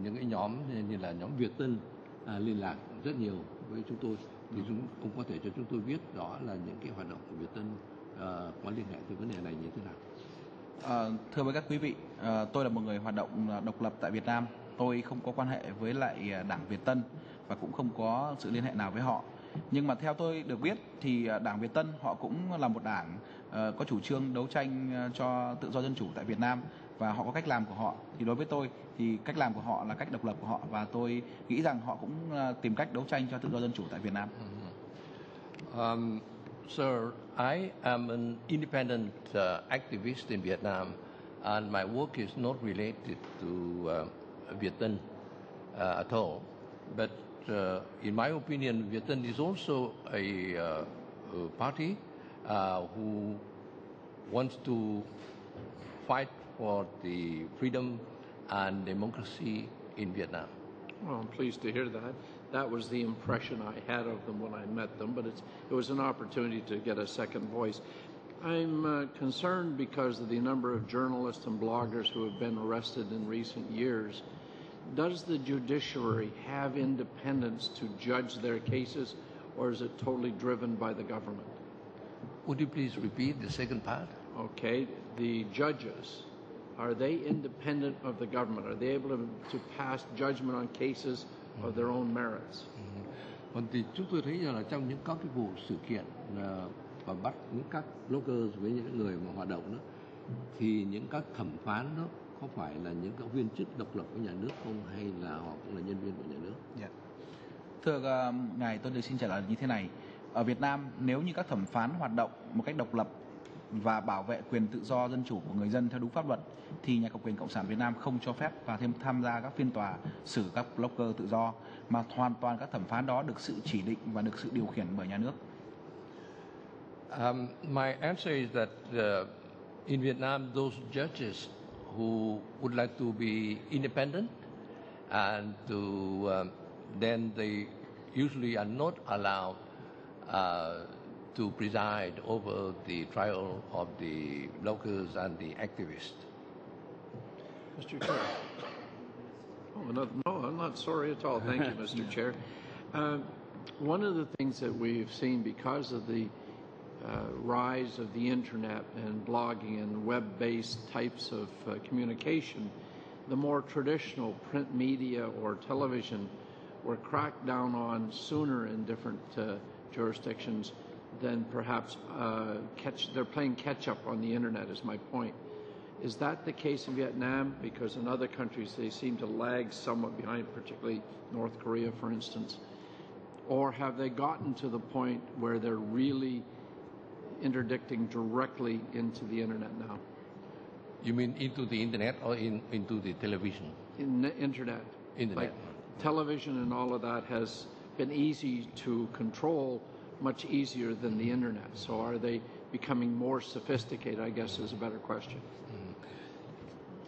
những cái nhóm như là nhóm Việt Tân liên lạc rất nhiều với chúng tôi, thì ông có thể cho chúng tôi biết rõ là những cái hoạt động của Việt Tân có liên hệ tới vấn đề này như thế nào? Thưa với các quý vị, tôi là một người hoạt động độc lập tại Việt Nam. Tôi không có quan hệ với lại đảng Việt Tân và cũng không có sự liên hệ nào với họ. Nhưng mà theo tôi được biết thì đảng Việt Tân họ cũng là một đảng có chủ trương đấu tranh cho tự do dân chủ tại Việt Nam và họ có cách làm của họ. Thì đối với tôi thì cách làm của họ là cách độc lập của họ và tôi nghĩ rằng họ cũng tìm cách đấu tranh cho tự do dân chủ tại Việt Nam. Sir, I am an independent activist in Vietnam, and my work is not related to Việt Tân at all. But in my opinion, Việt Tân is also a party who wants to fight for the freedom and democracy in Vietnam. Well, I'm pleased to hear that. That was the impression I had of them when I met them, but it was an opportunity to get a second voice. I'm concerned because of the number of journalists and bloggers who have been arrested in recent years. Does the judiciary have independence to judge their cases, or is it totally driven by the government? Would you please repeat the second part? Okay, the judges, are they independent of the government? Are they able to pass judgment on cases of their own merits? Còn thì chúng tôi thấy rằng là trong những các cái vụ sự kiện và bắt những các bloggers với những người mà hoạt động đó, thì những các thẩm phán đó có phải là những các viên chức độc lập của nhà nước không, hay là họ cũng là nhân viên của nhà nước? Thưa ngài, tôi xin trả lời như thế này. Ở Việt Nam, nếu như các thẩm phán hoạt động một cách độc lập và bảo vệ quyền tự do dân chủ của người dân theo đúng pháp luật, thì nhà cầm quyền Cộng sản Việt Nam không cho phép và thêm tham gia các phiên tòa xử các blogger tự do, mà hoàn toàn các thẩm phán đó được sự chỉ định và được sự điều khiển bởi nhà nước. My answer is that in Vietnam, those judges who would like to be independent and then they usually are not allowed to preside over the trial of the bloggers and the activists. Mr. Chair. No, I'm not sorry at all. Thank you, Mr. Chair. One of the things that we've seen because of the rise of the internet and blogging and web-based types of communication, the more traditional print media or television were cracked down on sooner in different jurisdictions than perhaps they're playing catch-up on the internet is my point. Is that the case in Vietnam? Because in other countries they seem to lag somewhat behind, particularly North Korea, for instance. Or have they gotten to the point where they're really interdicting directly into the internet now? You mean into the internet or into the television? In the internet. Internet. Like television and all of that has been easy to control, much easier than the internet. So are they becoming more sophisticated, I guess is a better question.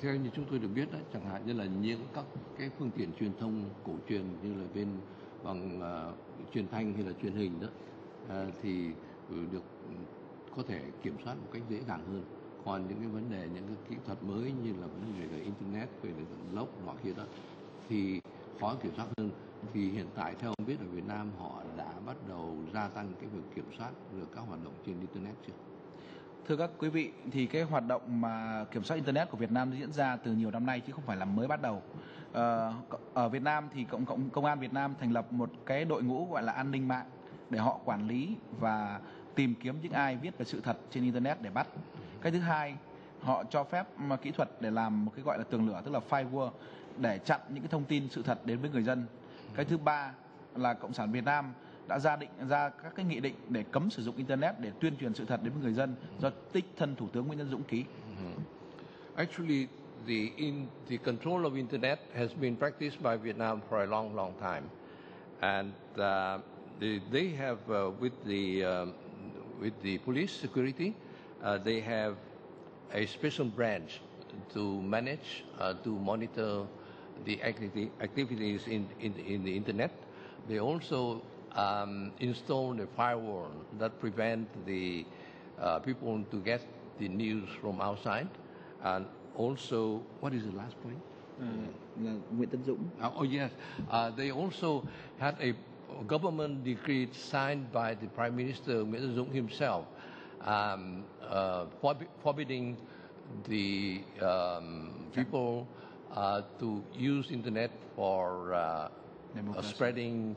Theo như chúng tôi được biết, chẳng hạn như là những các cái phương tiện truyền thông cổ truyền như là bên bằng truyền thanh hay là truyền hình đó, thì được có thể kiểm soát một cách dễ dàng hơn. Còn những cái vấn đề, những cái kỹ thuật mới như là vấn đề về internet, về blog nọ kia đó, thì khó kiểm soát hơn. Thì hiện tại theo ông biết ở Việt Nam họ đã bắt đầu gia tăng cái việc kiểm soát được các hoạt động trên internet chưa? Thưa các quý vị, thì cái hoạt động mà kiểm soát internet của Việt Nam diễn ra từ nhiều năm nay chứ không phải là mới bắt đầu. Ở Việt Nam thì công an Việt Nam thành lập một cái đội ngũ gọi là an ninh mạng để họ quản lý và tìm kiếm những ai viết về sự thật trên internet để bắt. Cái thứ hai, họ cho phép kỹ thuật để làm một cái gọi là tường lửa, tức là firewall, để chặn những cái thông tin sự thật đến với người dân. Cái thứ ba là Cộng sản Việt Nam đã định ra các cái nghị định để cấm sử dụng internet để tuyên truyền sự thật đến với người dân do đích thân Thủ tướng Nguyễn Tấn Dũng ký. Actually, the control of internet has been practiced by Vietnam for a long, long time, and they have with the police security, they have a special branch to manage to monitor the activities in the internet. They also installed a firewall that prevent the people to get the news from outside, and also what is the last point? Là Nguyễn Tấn Dũng. Oh yes, they also had a government decree signed by the Prime Minister Nguyễn Tấn Dũng himself, forbidding the people to use internet for spreading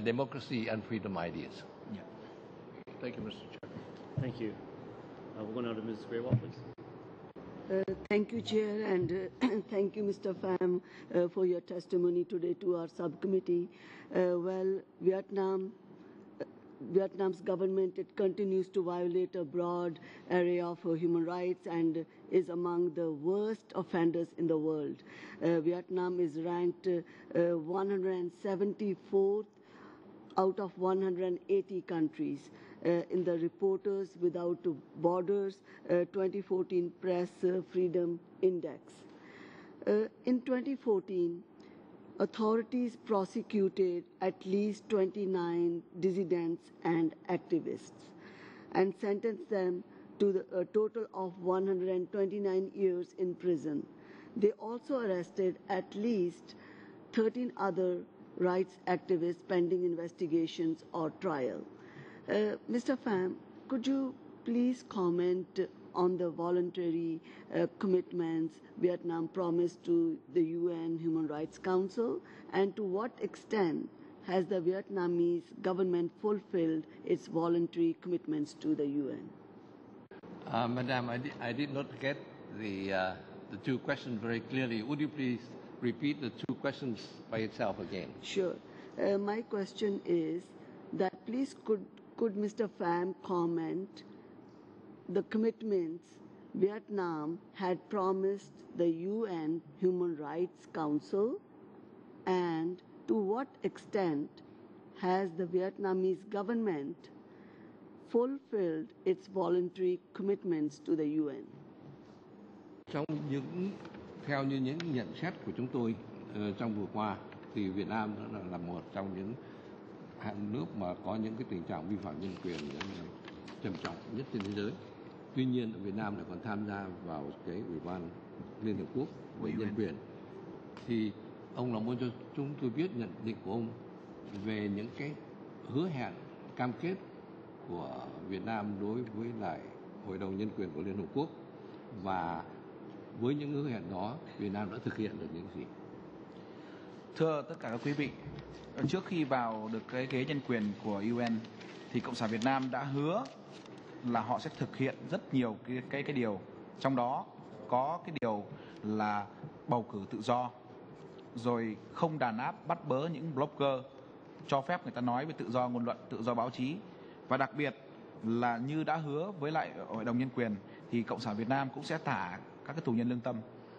democracy and freedom ideas. Yeah. Thank you, Mr. Chair. Thank you. We'll go now to Ms. Grewal, please. Thank you, Chair, and thank you, Mr. Pham, for your testimony today to our subcommittee. Vietnam's government, it continues to violate a broad array of human rights and is among the worst offenders in the world. Vietnam is ranked 174th out of 180 countries in the Reporters Without Borders 2014 Press Freedom Index. In 2014, authorities prosecuted at least 29 dissidents and activists and sentenced them to a total of 129 years in prison. They also arrested at least 13 other rights activists pending investigations or trial. Mr. Pham, could you please comment on the voluntary commitments Vietnam promised to the UN Human Rights Council, and to what extent has the Vietnamese government fulfilled its voluntary commitments to the UN? Madam, I did not get the two questions very clearly. Would you please repeat the two questions by itself again? Sure. My question is that please could Mr. Pham comment the commitments Vietnam had promised the UN Human Rights Council, and to what extent has the Vietnamese government fulfilled its voluntary commitments to the UN? Theo như những nhận xét của chúng tôi trong vừa qua, thì Việt Nam đã là một trong những nước mà có những cái tình trạng vi phạm nhân quyền trầm trọng nhất trên thế giới. Tuy nhiên ở Việt Nam lại còn tham gia vào cái Ủy ban Liên Hợp Quốc về nhân quyền. Thì ông là muốn cho chúng tôi biết nhận định của ông về những cái hứa hẹn cam kết của Việt Nam đối với lại Hội đồng Nhân quyền của Liên Hợp Quốc, và với những hứa hẹn đó Việt Nam đã thực hiện được những gì? Thưa tất cả các quý vị, trước khi vào được cái ghế nhân quyền của UN thì Cộng sản Việt Nam đã hứa là họ sẽ thực hiện rất nhiều cái điều, trong đó có cái điều là bầu cử tự do, rồi không đàn áp bắt bớ những blogger, cho phép người ta nói về tự do ngôn luận, tự do báo chí, và đặc biệt là như đã hứa với lại Hội đồng Nhân quyền thì Cộng sản Việt Nam cũng sẽ thả các cái tù nhân lương tâm.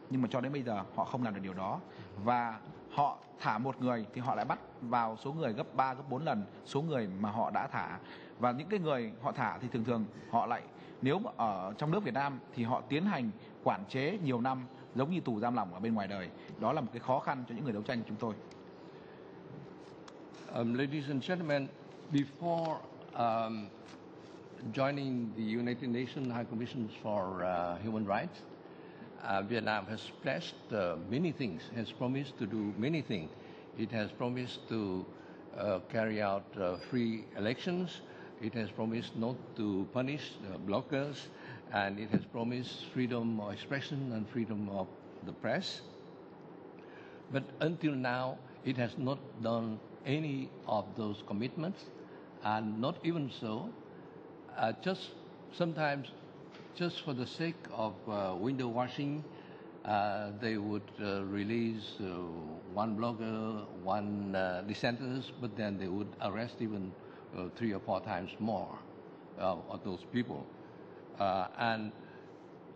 Nhưng mà cho đến bây giờ họ không làm được điều đó, và họ thả một người thì họ lại bắt vào số người gấp 3, gấp 4 lần số người mà họ đã thả. Và những cái người họ thả thì thường thường họ lại, nếu mà ở trong nước Việt Nam thì họ tiến hành quản chế nhiều năm, giống như tù giam lỏng ở bên ngoài đời. Đó là một cái khó khăn cho những người đấu tranh của chúng tôi. Ladies and gentlemen, before joining the United Nations High Commission for Human Rights, Vietnam has pledged many things, has promised to do many things. It has promised to carry out free elections. It has promised not to punish bloggers, and it has promised freedom of expression and freedom of the press. But until now, it has not done any of those commitments, and not even so. Just sometimes, just for the sake of window washing, they would release one blogger, one dissenters, but then they would arrest even 3 or 4 times more of those people. And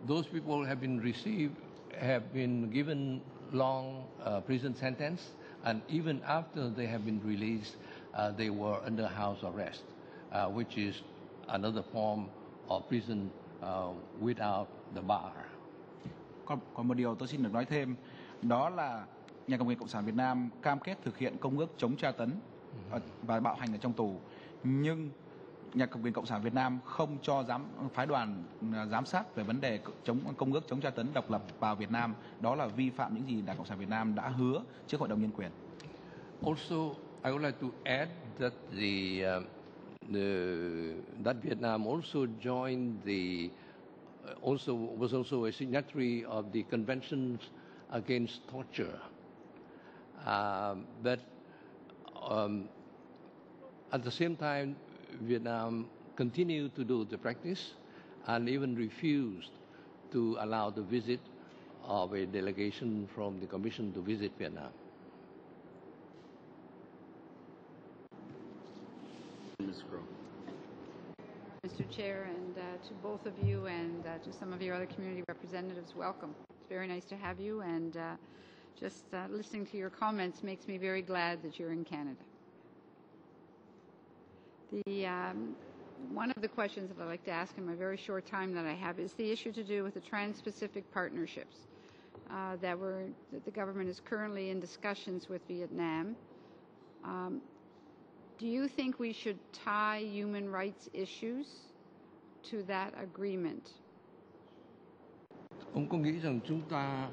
those people have been given long prison sentence, and even after they have been released, they were under house arrest, which is another form of prison without the bar. Còn một điều tôi xin được nói thêm, đó là Nhà cầm quyền Cộng sản Việt Nam cam kết thực hiện công ước chống tra tấn và bạo hành ở trong tù, nhưng Nhà cầm quyền Cộng sản Việt Nam không cho phái đoàn giám sát về vấn đề công ước chống tra tấn độc lập vào Việt Nam. Đó là vi phạm những gì Đảng Cộng sản Việt Nam đã hứa trước Hội đồng Nhân quyền. Also, I would like to add that that Vietnam also joined was also a signatory of the Conventions Against Torture. But at the same time, Vietnam continued to do the practice and even refused to allow the visit of a delegation from the Commission to visit Vietnam. Mr. Chair, and to both of you and to some of your other community representatives, welcome. It's very nice to have you, and just listening to your comments makes me very glad that you're in Canada. One of the questions that I'd like to ask in my very short time that I have is the issue to do with the Trans-Pacific partnerships that the government is currently in discussions with Vietnam. Do you think we should tie human rights issues to that agreement? Ông có nghĩ rằng chúng ta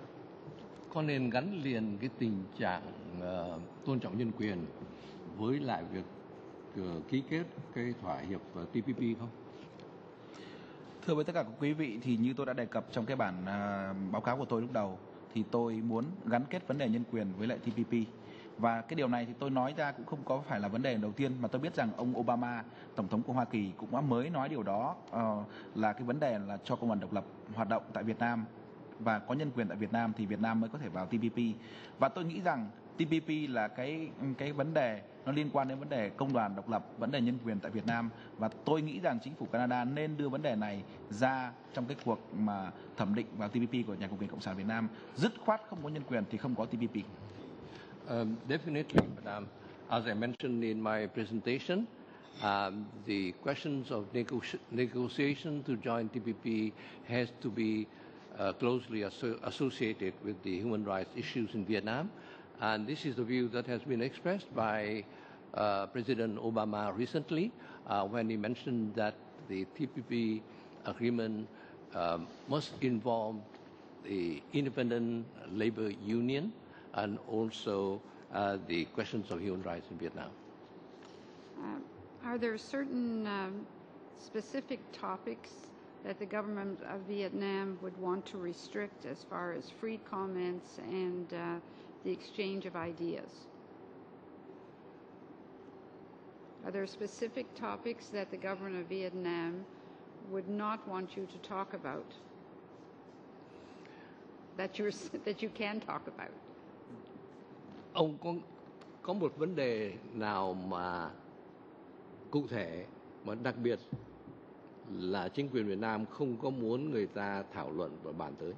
có nên gắn liền cái tình trạng tôn trọng nhân quyền với lại việc ký kết cái thỏa hiệp TPP không? Thưa với tất cả các quý vị, thì như tôi đã đề cập trong cái bản báo cáo của tôi lúc đầu, thì tôi muốn gắn kết vấn đề nhân quyền với lại TPP. Và cái điều này thì tôi nói ra cũng không có phải là vấn đề đầu tiên, mà tôi biết rằng ông Obama, Tổng thống của Hoa Kỳ, cũng đã mới nói điều đó, là cái vấn đề là cho công đoàn độc lập hoạt động tại Việt Nam và có nhân quyền tại Việt Nam thì Việt Nam mới có thể vào TPP. Và tôi nghĩ rằng TPP là cái vấn đề nó liên quan đến vấn đề công đoàn độc lập, vấn đề nhân quyền tại Việt Nam, và tôi nghĩ rằng chính phủ Canada nên đưa vấn đề này ra trong cái cuộc mà thẩm định vào TPP của Nhà cầm quyền Cộng sản Việt Nam. Dứt khoát không có nhân quyền thì không có TPP. Definitely, Madam. As I mentioned in my presentation, the questions of negotiation to join TPP has to be closely associated with the human rights issues in Vietnam. And this is the view that has been expressed by President Obama recently when he mentioned that the TPP agreement must involve the independent labor union and also the questions of human rights in Vietnam. Are there certain specific topics that the government of Vietnam would want to restrict as far as free comments and the exchange of ideas? Are there specific topics that the government of Vietnam would not want you to talk about, that you can talk about? Ông có một vấn đề nào mà cụ thể mà đặc biệt là chính quyền Việt Nam không có muốn người ta thảo luận và bàn tới?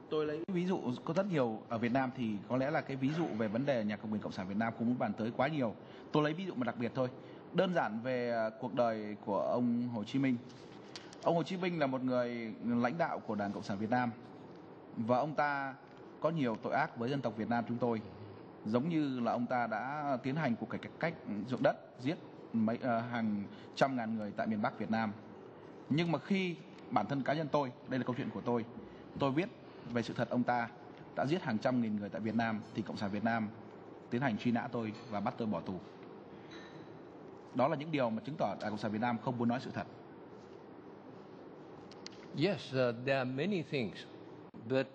Tôi lấy ví dụ có rất nhiều ở Việt Nam thì có lẽ là cái ví dụ về vấn đề nhà cầm quyền Cộng sản Việt Nam không muốn bàn tới quá nhiều. Tôi lấy ví dụ mà đặc biệt thôi. Đơn giản về cuộc đời của ông Hồ Chí Minh. Ông Hồ Chí Minh là một người lãnh đạo của Đảng Cộng sản Việt Nam và ông ta có nhiều tội ác với dân tộc Việt Nam chúng tôi. Giống như là ông ta đã tiến hành cuộc cải cách ruộng đất, giết hàng trăm ngàn người tại miền Bắc Việt Nam. Nhưng mà khi bản thân cá nhân tôi, đây là câu chuyện của tôi biết về sự thật ông ta đã giết hàng trăm nghìn người tại Việt Nam thì Cộng sản Việt Nam tiến hành truy nã tôi và bắt tôi bỏ tù. Đó là những điều mà chứng tỏ Đảng Cộng sản Việt Nam không muốn nói sự thật. Yes, there are many things, but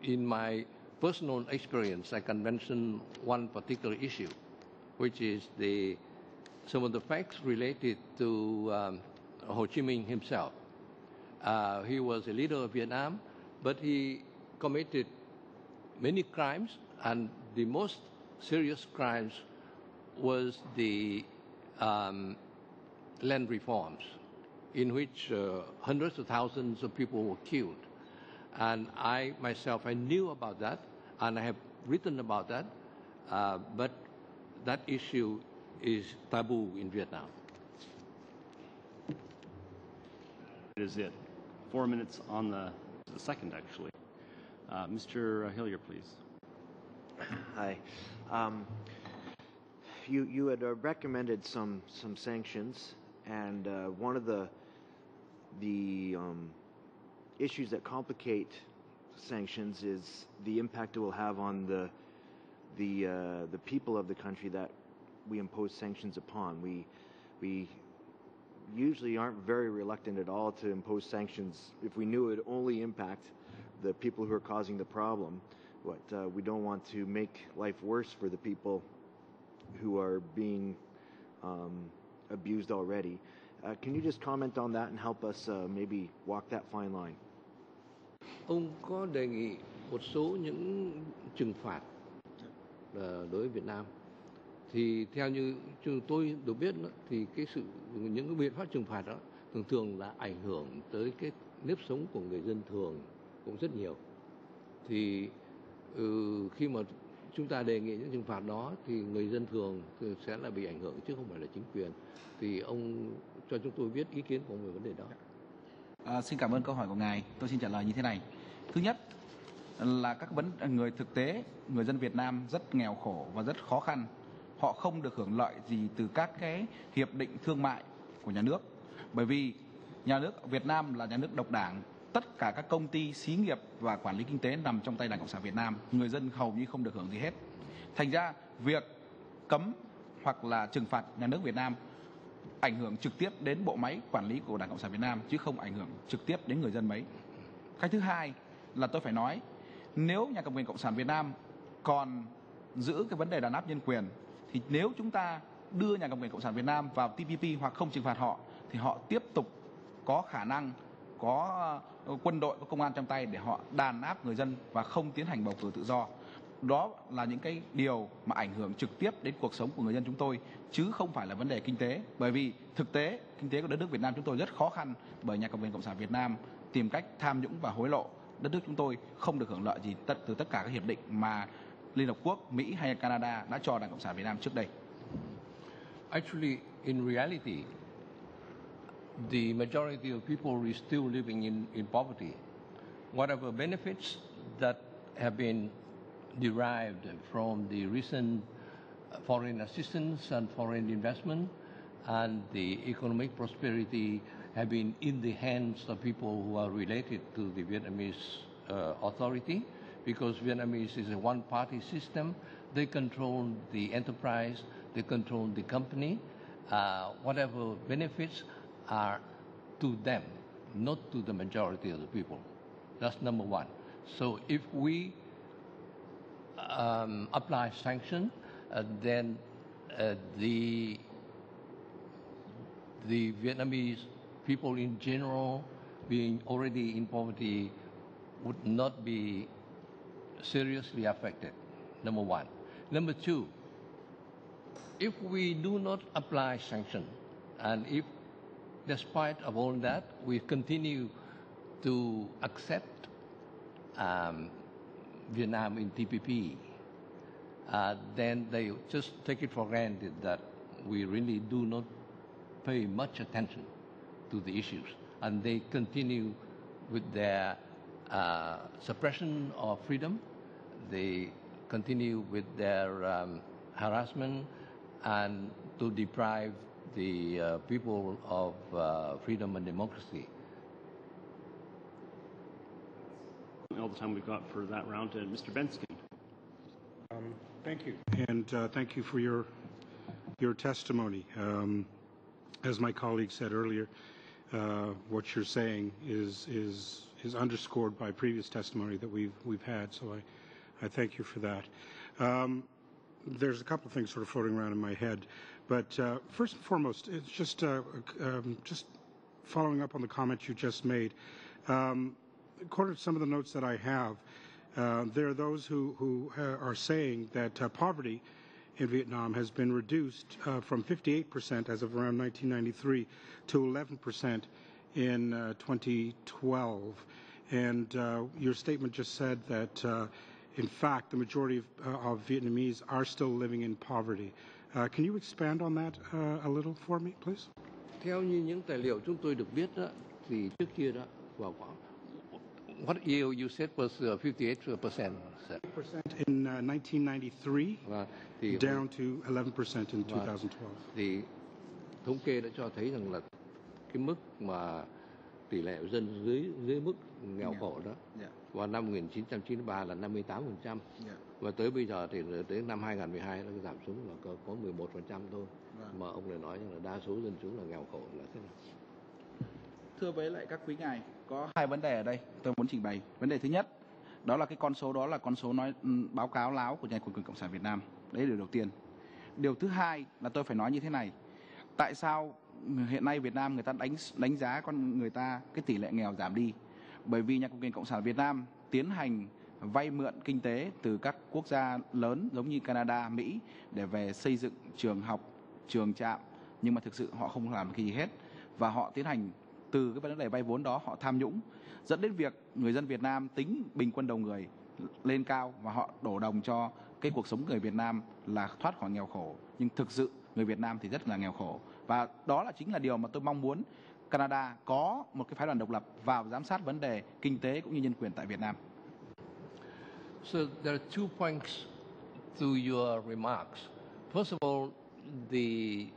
in my personal experience, I can mention one particular issue, which is some of the facts related to Ho Chi Minh himself. He was a leader of Vietnam, but he committed many crimes, and the most serious crimes was the land reforms, in which hundreds of thousands of people were killed. And I myself, I knew about that, and I have written about that, but that issue is taboo in Vietnam. Is it 4 minutes on the second, actually? Mr. Hillier, please. Hi. You had recommended some sanctions, and one of the issues that complicate sanctions is the impact it will have on the people of the country that we impose sanctions upon. We usually aren't very reluctant at all to impose sanctions if we knew it would only impact the people who are causing the problem. But we don't want to make life worse for the people who are being abused already. Can you just comment on that and help us maybe walk that fine line? Ông có đề nghị một số những trừng phạt đối với Việt Nam. Thì theo như tôi được biết thì những cái biện pháp trừng phạt đó thường là ảnh hưởng tới cái nếp sống của người dân thường cũng rất nhiều. Thì khi mà chúng ta đề nghị những trừng phạt đó thì người dân thường sẽ là bị ảnh hưởng chứ không phải là chính quyền. Thì ông cho chúng tôi biết ý kiến của ông về vấn đề đó. Xin cảm ơn câu hỏi của ngài. Tôi xin trả lời như thế này. Thứ nhất là người thực tế, người dân Việt Nam rất nghèo khổ và rất khó khăn. Họ không được hưởng lợi gì từ các cái hiệp định thương mại của nhà nước. Bởi vì nhà nước Việt Nam là nhà nước độc đảng. Tất cả các công ty, xí nghiệp và quản lý kinh tế nằm trong tay Đảng Cộng sản Việt Nam. Người dân hầu như không được hưởng gì hết. Thành ra việc cấm hoặc là trừng phạt nhà nước Việt Nam ảnh hưởng trực tiếp đến bộ máy quản lý của Đảng Cộng sản Việt Nam chứ không ảnh hưởng trực tiếp đến người dân mấy. Cái thứ hai là tôi phải nói, nếu nhà cầm quyền Cộng sản Việt Nam còn giữ cái vấn đề đàn áp nhân quyền thì nếu chúng ta đưa nhà cầm quyền Cộng sản Việt Nam vào TPP hoặc không trừng phạt họ thì họ tiếp tục có khả năng có quân đội, có công an trong tay để họ đàn áp người dân và không tiến hành bầu cử tự do. Đó là những cái điều mà ảnh hưởng trực tiếp đến cuộc sống của người dân chúng tôi chứ không phải là vấn đề kinh tế. Bởi vì thực tế, kinh tế của đất nước Việt Nam chúng tôi rất khó khăn bởi nhà cầm quyền Cộng sản Việt Nam tìm cách tham nhũng và hối lộ. Đất nước chúng tôi không được hưởng lợi gì từ tất cả các hiệp định mà Liên Hợp Quốc, Mỹ hay Canada đã cho Đảng Cộng sản Việt Nam trước đây. Actually, in reality, the majority of people is still living in poverty. Whatever benefits that have been derived from the recent foreign assistance and foreign investment and the economic prosperity have been in the hands of people who are related to the Vietnamese authority, because Vietnamese is a one-party system they control the enterprise, they control the company. Whatever benefits are to them, not to the majority of the people. That's number one. So if we apply sanction, then the Vietnamese people in general, being already in poverty, would not be seriously affected, number one. Number two, if we do not apply sanction, and if despite of all that, we continue to accept Vietnam in TPP, then they just take it for granted that we really do not pay much attention to the issues, and they continue with their suppression of freedom. They continue with their harassment and to deprive the people of freedom and democracy. All the time we've got for that round. And Mr. Benskin. Thank you, and thank you for your testimony. As my colleague said earlier, what you're saying is underscored by previous testimony that we've had. So I thank you for that. There's a couple of things sort of floating around in my head, but first and foremost, it's just following up on the comments you just made. According to some of the notes that I have, there are those who are saying that poverty in Vietnam has been reduced from 58% as of around 1993 to 11% in 2012. And your statement just said that, in fact, the majority of Vietnamese are still living in poverty. Can you expand on that a little for me, please? Theo như những tài liệu chúng tôi được biết đó, thì trước kia đó vào khoảng What year you said was 58%? In 1993, down to 11% in 2012. Thì thống kê đã cho thấy rằng là cái mức mà tỷ lệ dân dưới mức nghèo khổ đó vào năm 1993 là 58%, và tới bây giờ thì tới năm 2012 nó giảm xuống là có 11% thôi. Mà ông này nói rằng là đa số dân chúng là nghèo khổ là thế nào? Thưa với lại các quý ngài, có hai vấn đề ở đây tôi muốn trình bày. Vấn đề thứ nhất, đó là cái con số đó là con số báo cáo láo của nhà quyền Cộng sản Việt Nam. Đấy là điều đầu tiên. Điều thứ hai là tôi phải nói như thế này. Tại sao hiện nay Việt Nam người ta đánh giá con người ta cái tỷ lệ nghèo giảm đi? Bởi vì nhà quyền Cộng sản Việt Nam tiến hành vay mượn kinh tế từ các quốc gia lớn giống như Canada, Mỹ để về xây dựng trường học, trường trạm, nhưng mà thực sự họ không làm cái gì hết, và họ tiến hành từ cái vấn đề vay vốn đó họ tham nhũng, dẫn đến việc người dân Việt Nam tính bình quân đầu người lên cao và họ đổ đồng cho cái cuộc sống người Việt Nam là thoát khỏi nghèo khổ, nhưng thực sự người Việt Nam thì rất là nghèo khổ. Và đó chính là điều mà tôi mong muốn Canada có một cái phái đoàn độc lập vào giám sát vấn đề kinh tế cũng như nhân quyền tại Việt Nam. So there are two points to your remarks. First of all, the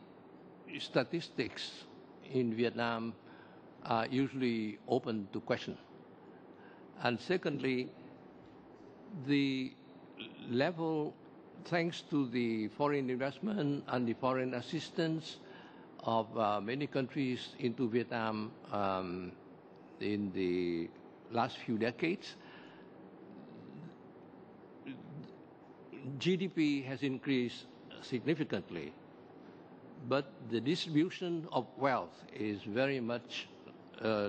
statistics in Vietnam are usually open to question. And secondly, the level, thanks to the foreign investment and the foreign assistance of many countries into Vietnam in the last few decades, GDP has increased significantly, but the distribution of wealth is very much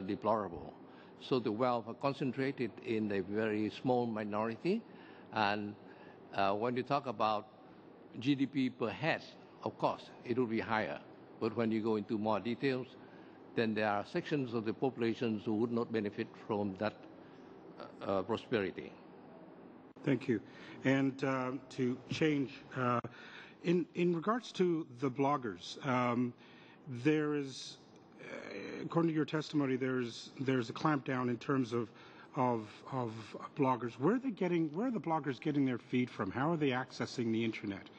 deplorable. So the wealth are concentrated in a very small minority, and when you talk about GDP per head, of course, it will be higher. But when you go into more details, then there are sections of the population who would not benefit from that prosperity. Thank you. And to change, in regards to the bloggers, there is, according to your testimony, there's a clampdown in terms of bloggers. Where are the bloggers getting their feed from? How are they accessing the internet?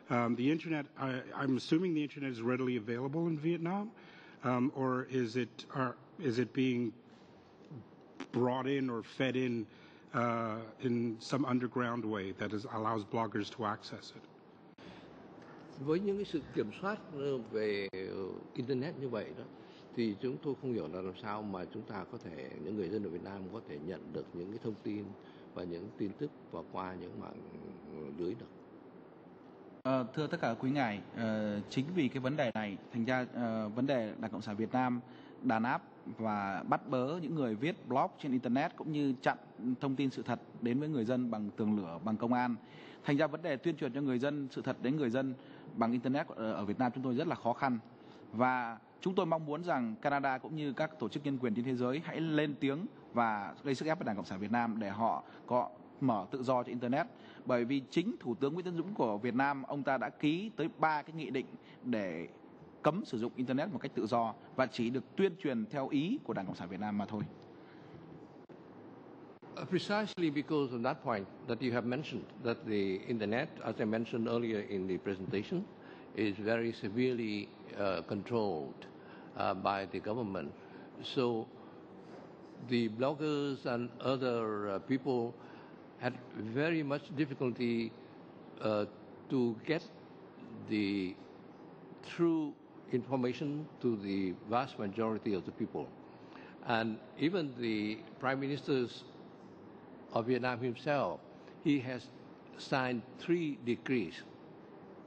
The internet, I'm assuming the internet is readily available in Vietnam, or is it being brought in or fed in in some underground way that allows bloggers to access it. Với những cái sự kiểm soát về internet như vậy đó, thì chúng tôi không hiểu là làm sao mà chúng ta có thể, những người dân ở Việt Nam có thể nhận được những cái thông tin và những tin tức qua những mạng lưới được. Thưa tất cả quý ngài, chính vì cái vấn đề này, thành ra vấn đề Đảng Cộng sản Việt Nam đàn áp và bắt bớ những người viết blog trên internet cũng như chặn thông tin sự thật đến với người dân bằng tường lửa, bằng công an. Thành ra vấn đề tuyên truyền cho người dân sự thật đến người dân bằng internet ở Việt Nam chúng tôi rất là khó khăn. Và chúng tôi mong muốn rằng Canada cũng như các tổ chức nhân quyền trên thế giới hãy lên tiếng và gây sức ép với Đảng Cộng sản Việt Nam để họ có mở tự do cho internet. Bởi vì chính Thủ tướng Nguyễn Tấn Dũng của Việt Nam, ông ta đã ký tới 3 cái nghị định để cấm sử dụng internet một cách tự do và chỉ được tuyên truyền theo ý của Đảng Cộng sản Việt Nam mà thôi. Precisely because of that point that you have mentioned, that the internet, as I mentioned earlier in the presentation, is very severely controlled by the government. So the bloggers and other people had very much difficulty to get the true information to the vast majority of the people. And even the Prime Minister's of Vietnam himself, he has signed 3 decrees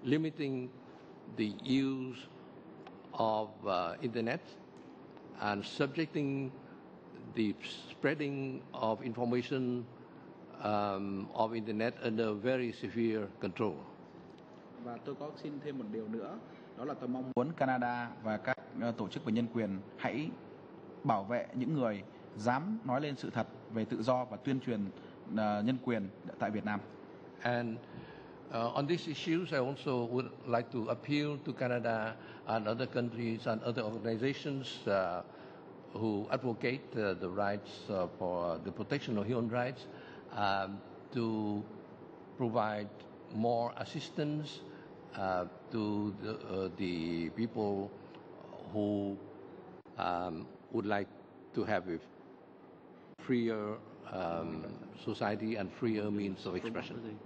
limiting the use of internet and subjecting the spreading of information of internet under very severe control. Và tôi có xin thêm một điều nữa, đó là tôi mong muốn Canada và các tổ chức về nhân quyền hãy bảo vệ những người dám nói lên sự thật về tự do và tuyên truyền nhân quyền tại Việt Nam. And on these issues, I also would like to appeal to Canada and other countries and other organizations who advocate the rights for the protection of human rights to provide more assistance to the people who would like to have a freer society and freer means of expression.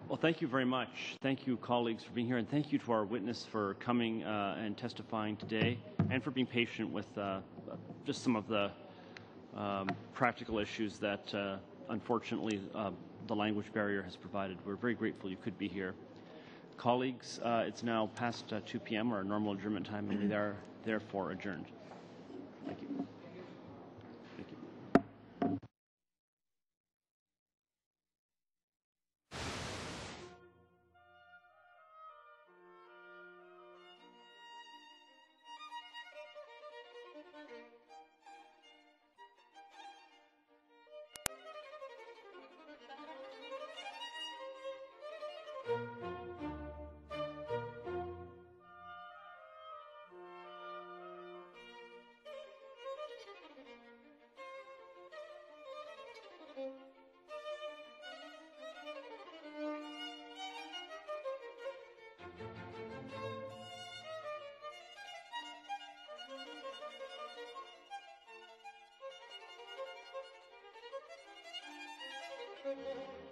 Well, thank you very much. Thank you, colleagues, for being here, and thank you to our witness for coming and testifying today, and for being patient with just some of the practical issues that, unfortunately, the language barrier has provided. We're very grateful you could be here. Colleagues, it's now past 2 p.m., our normal adjournment time, and we are therefore adjourned. Thank you. Thank you. Thank you.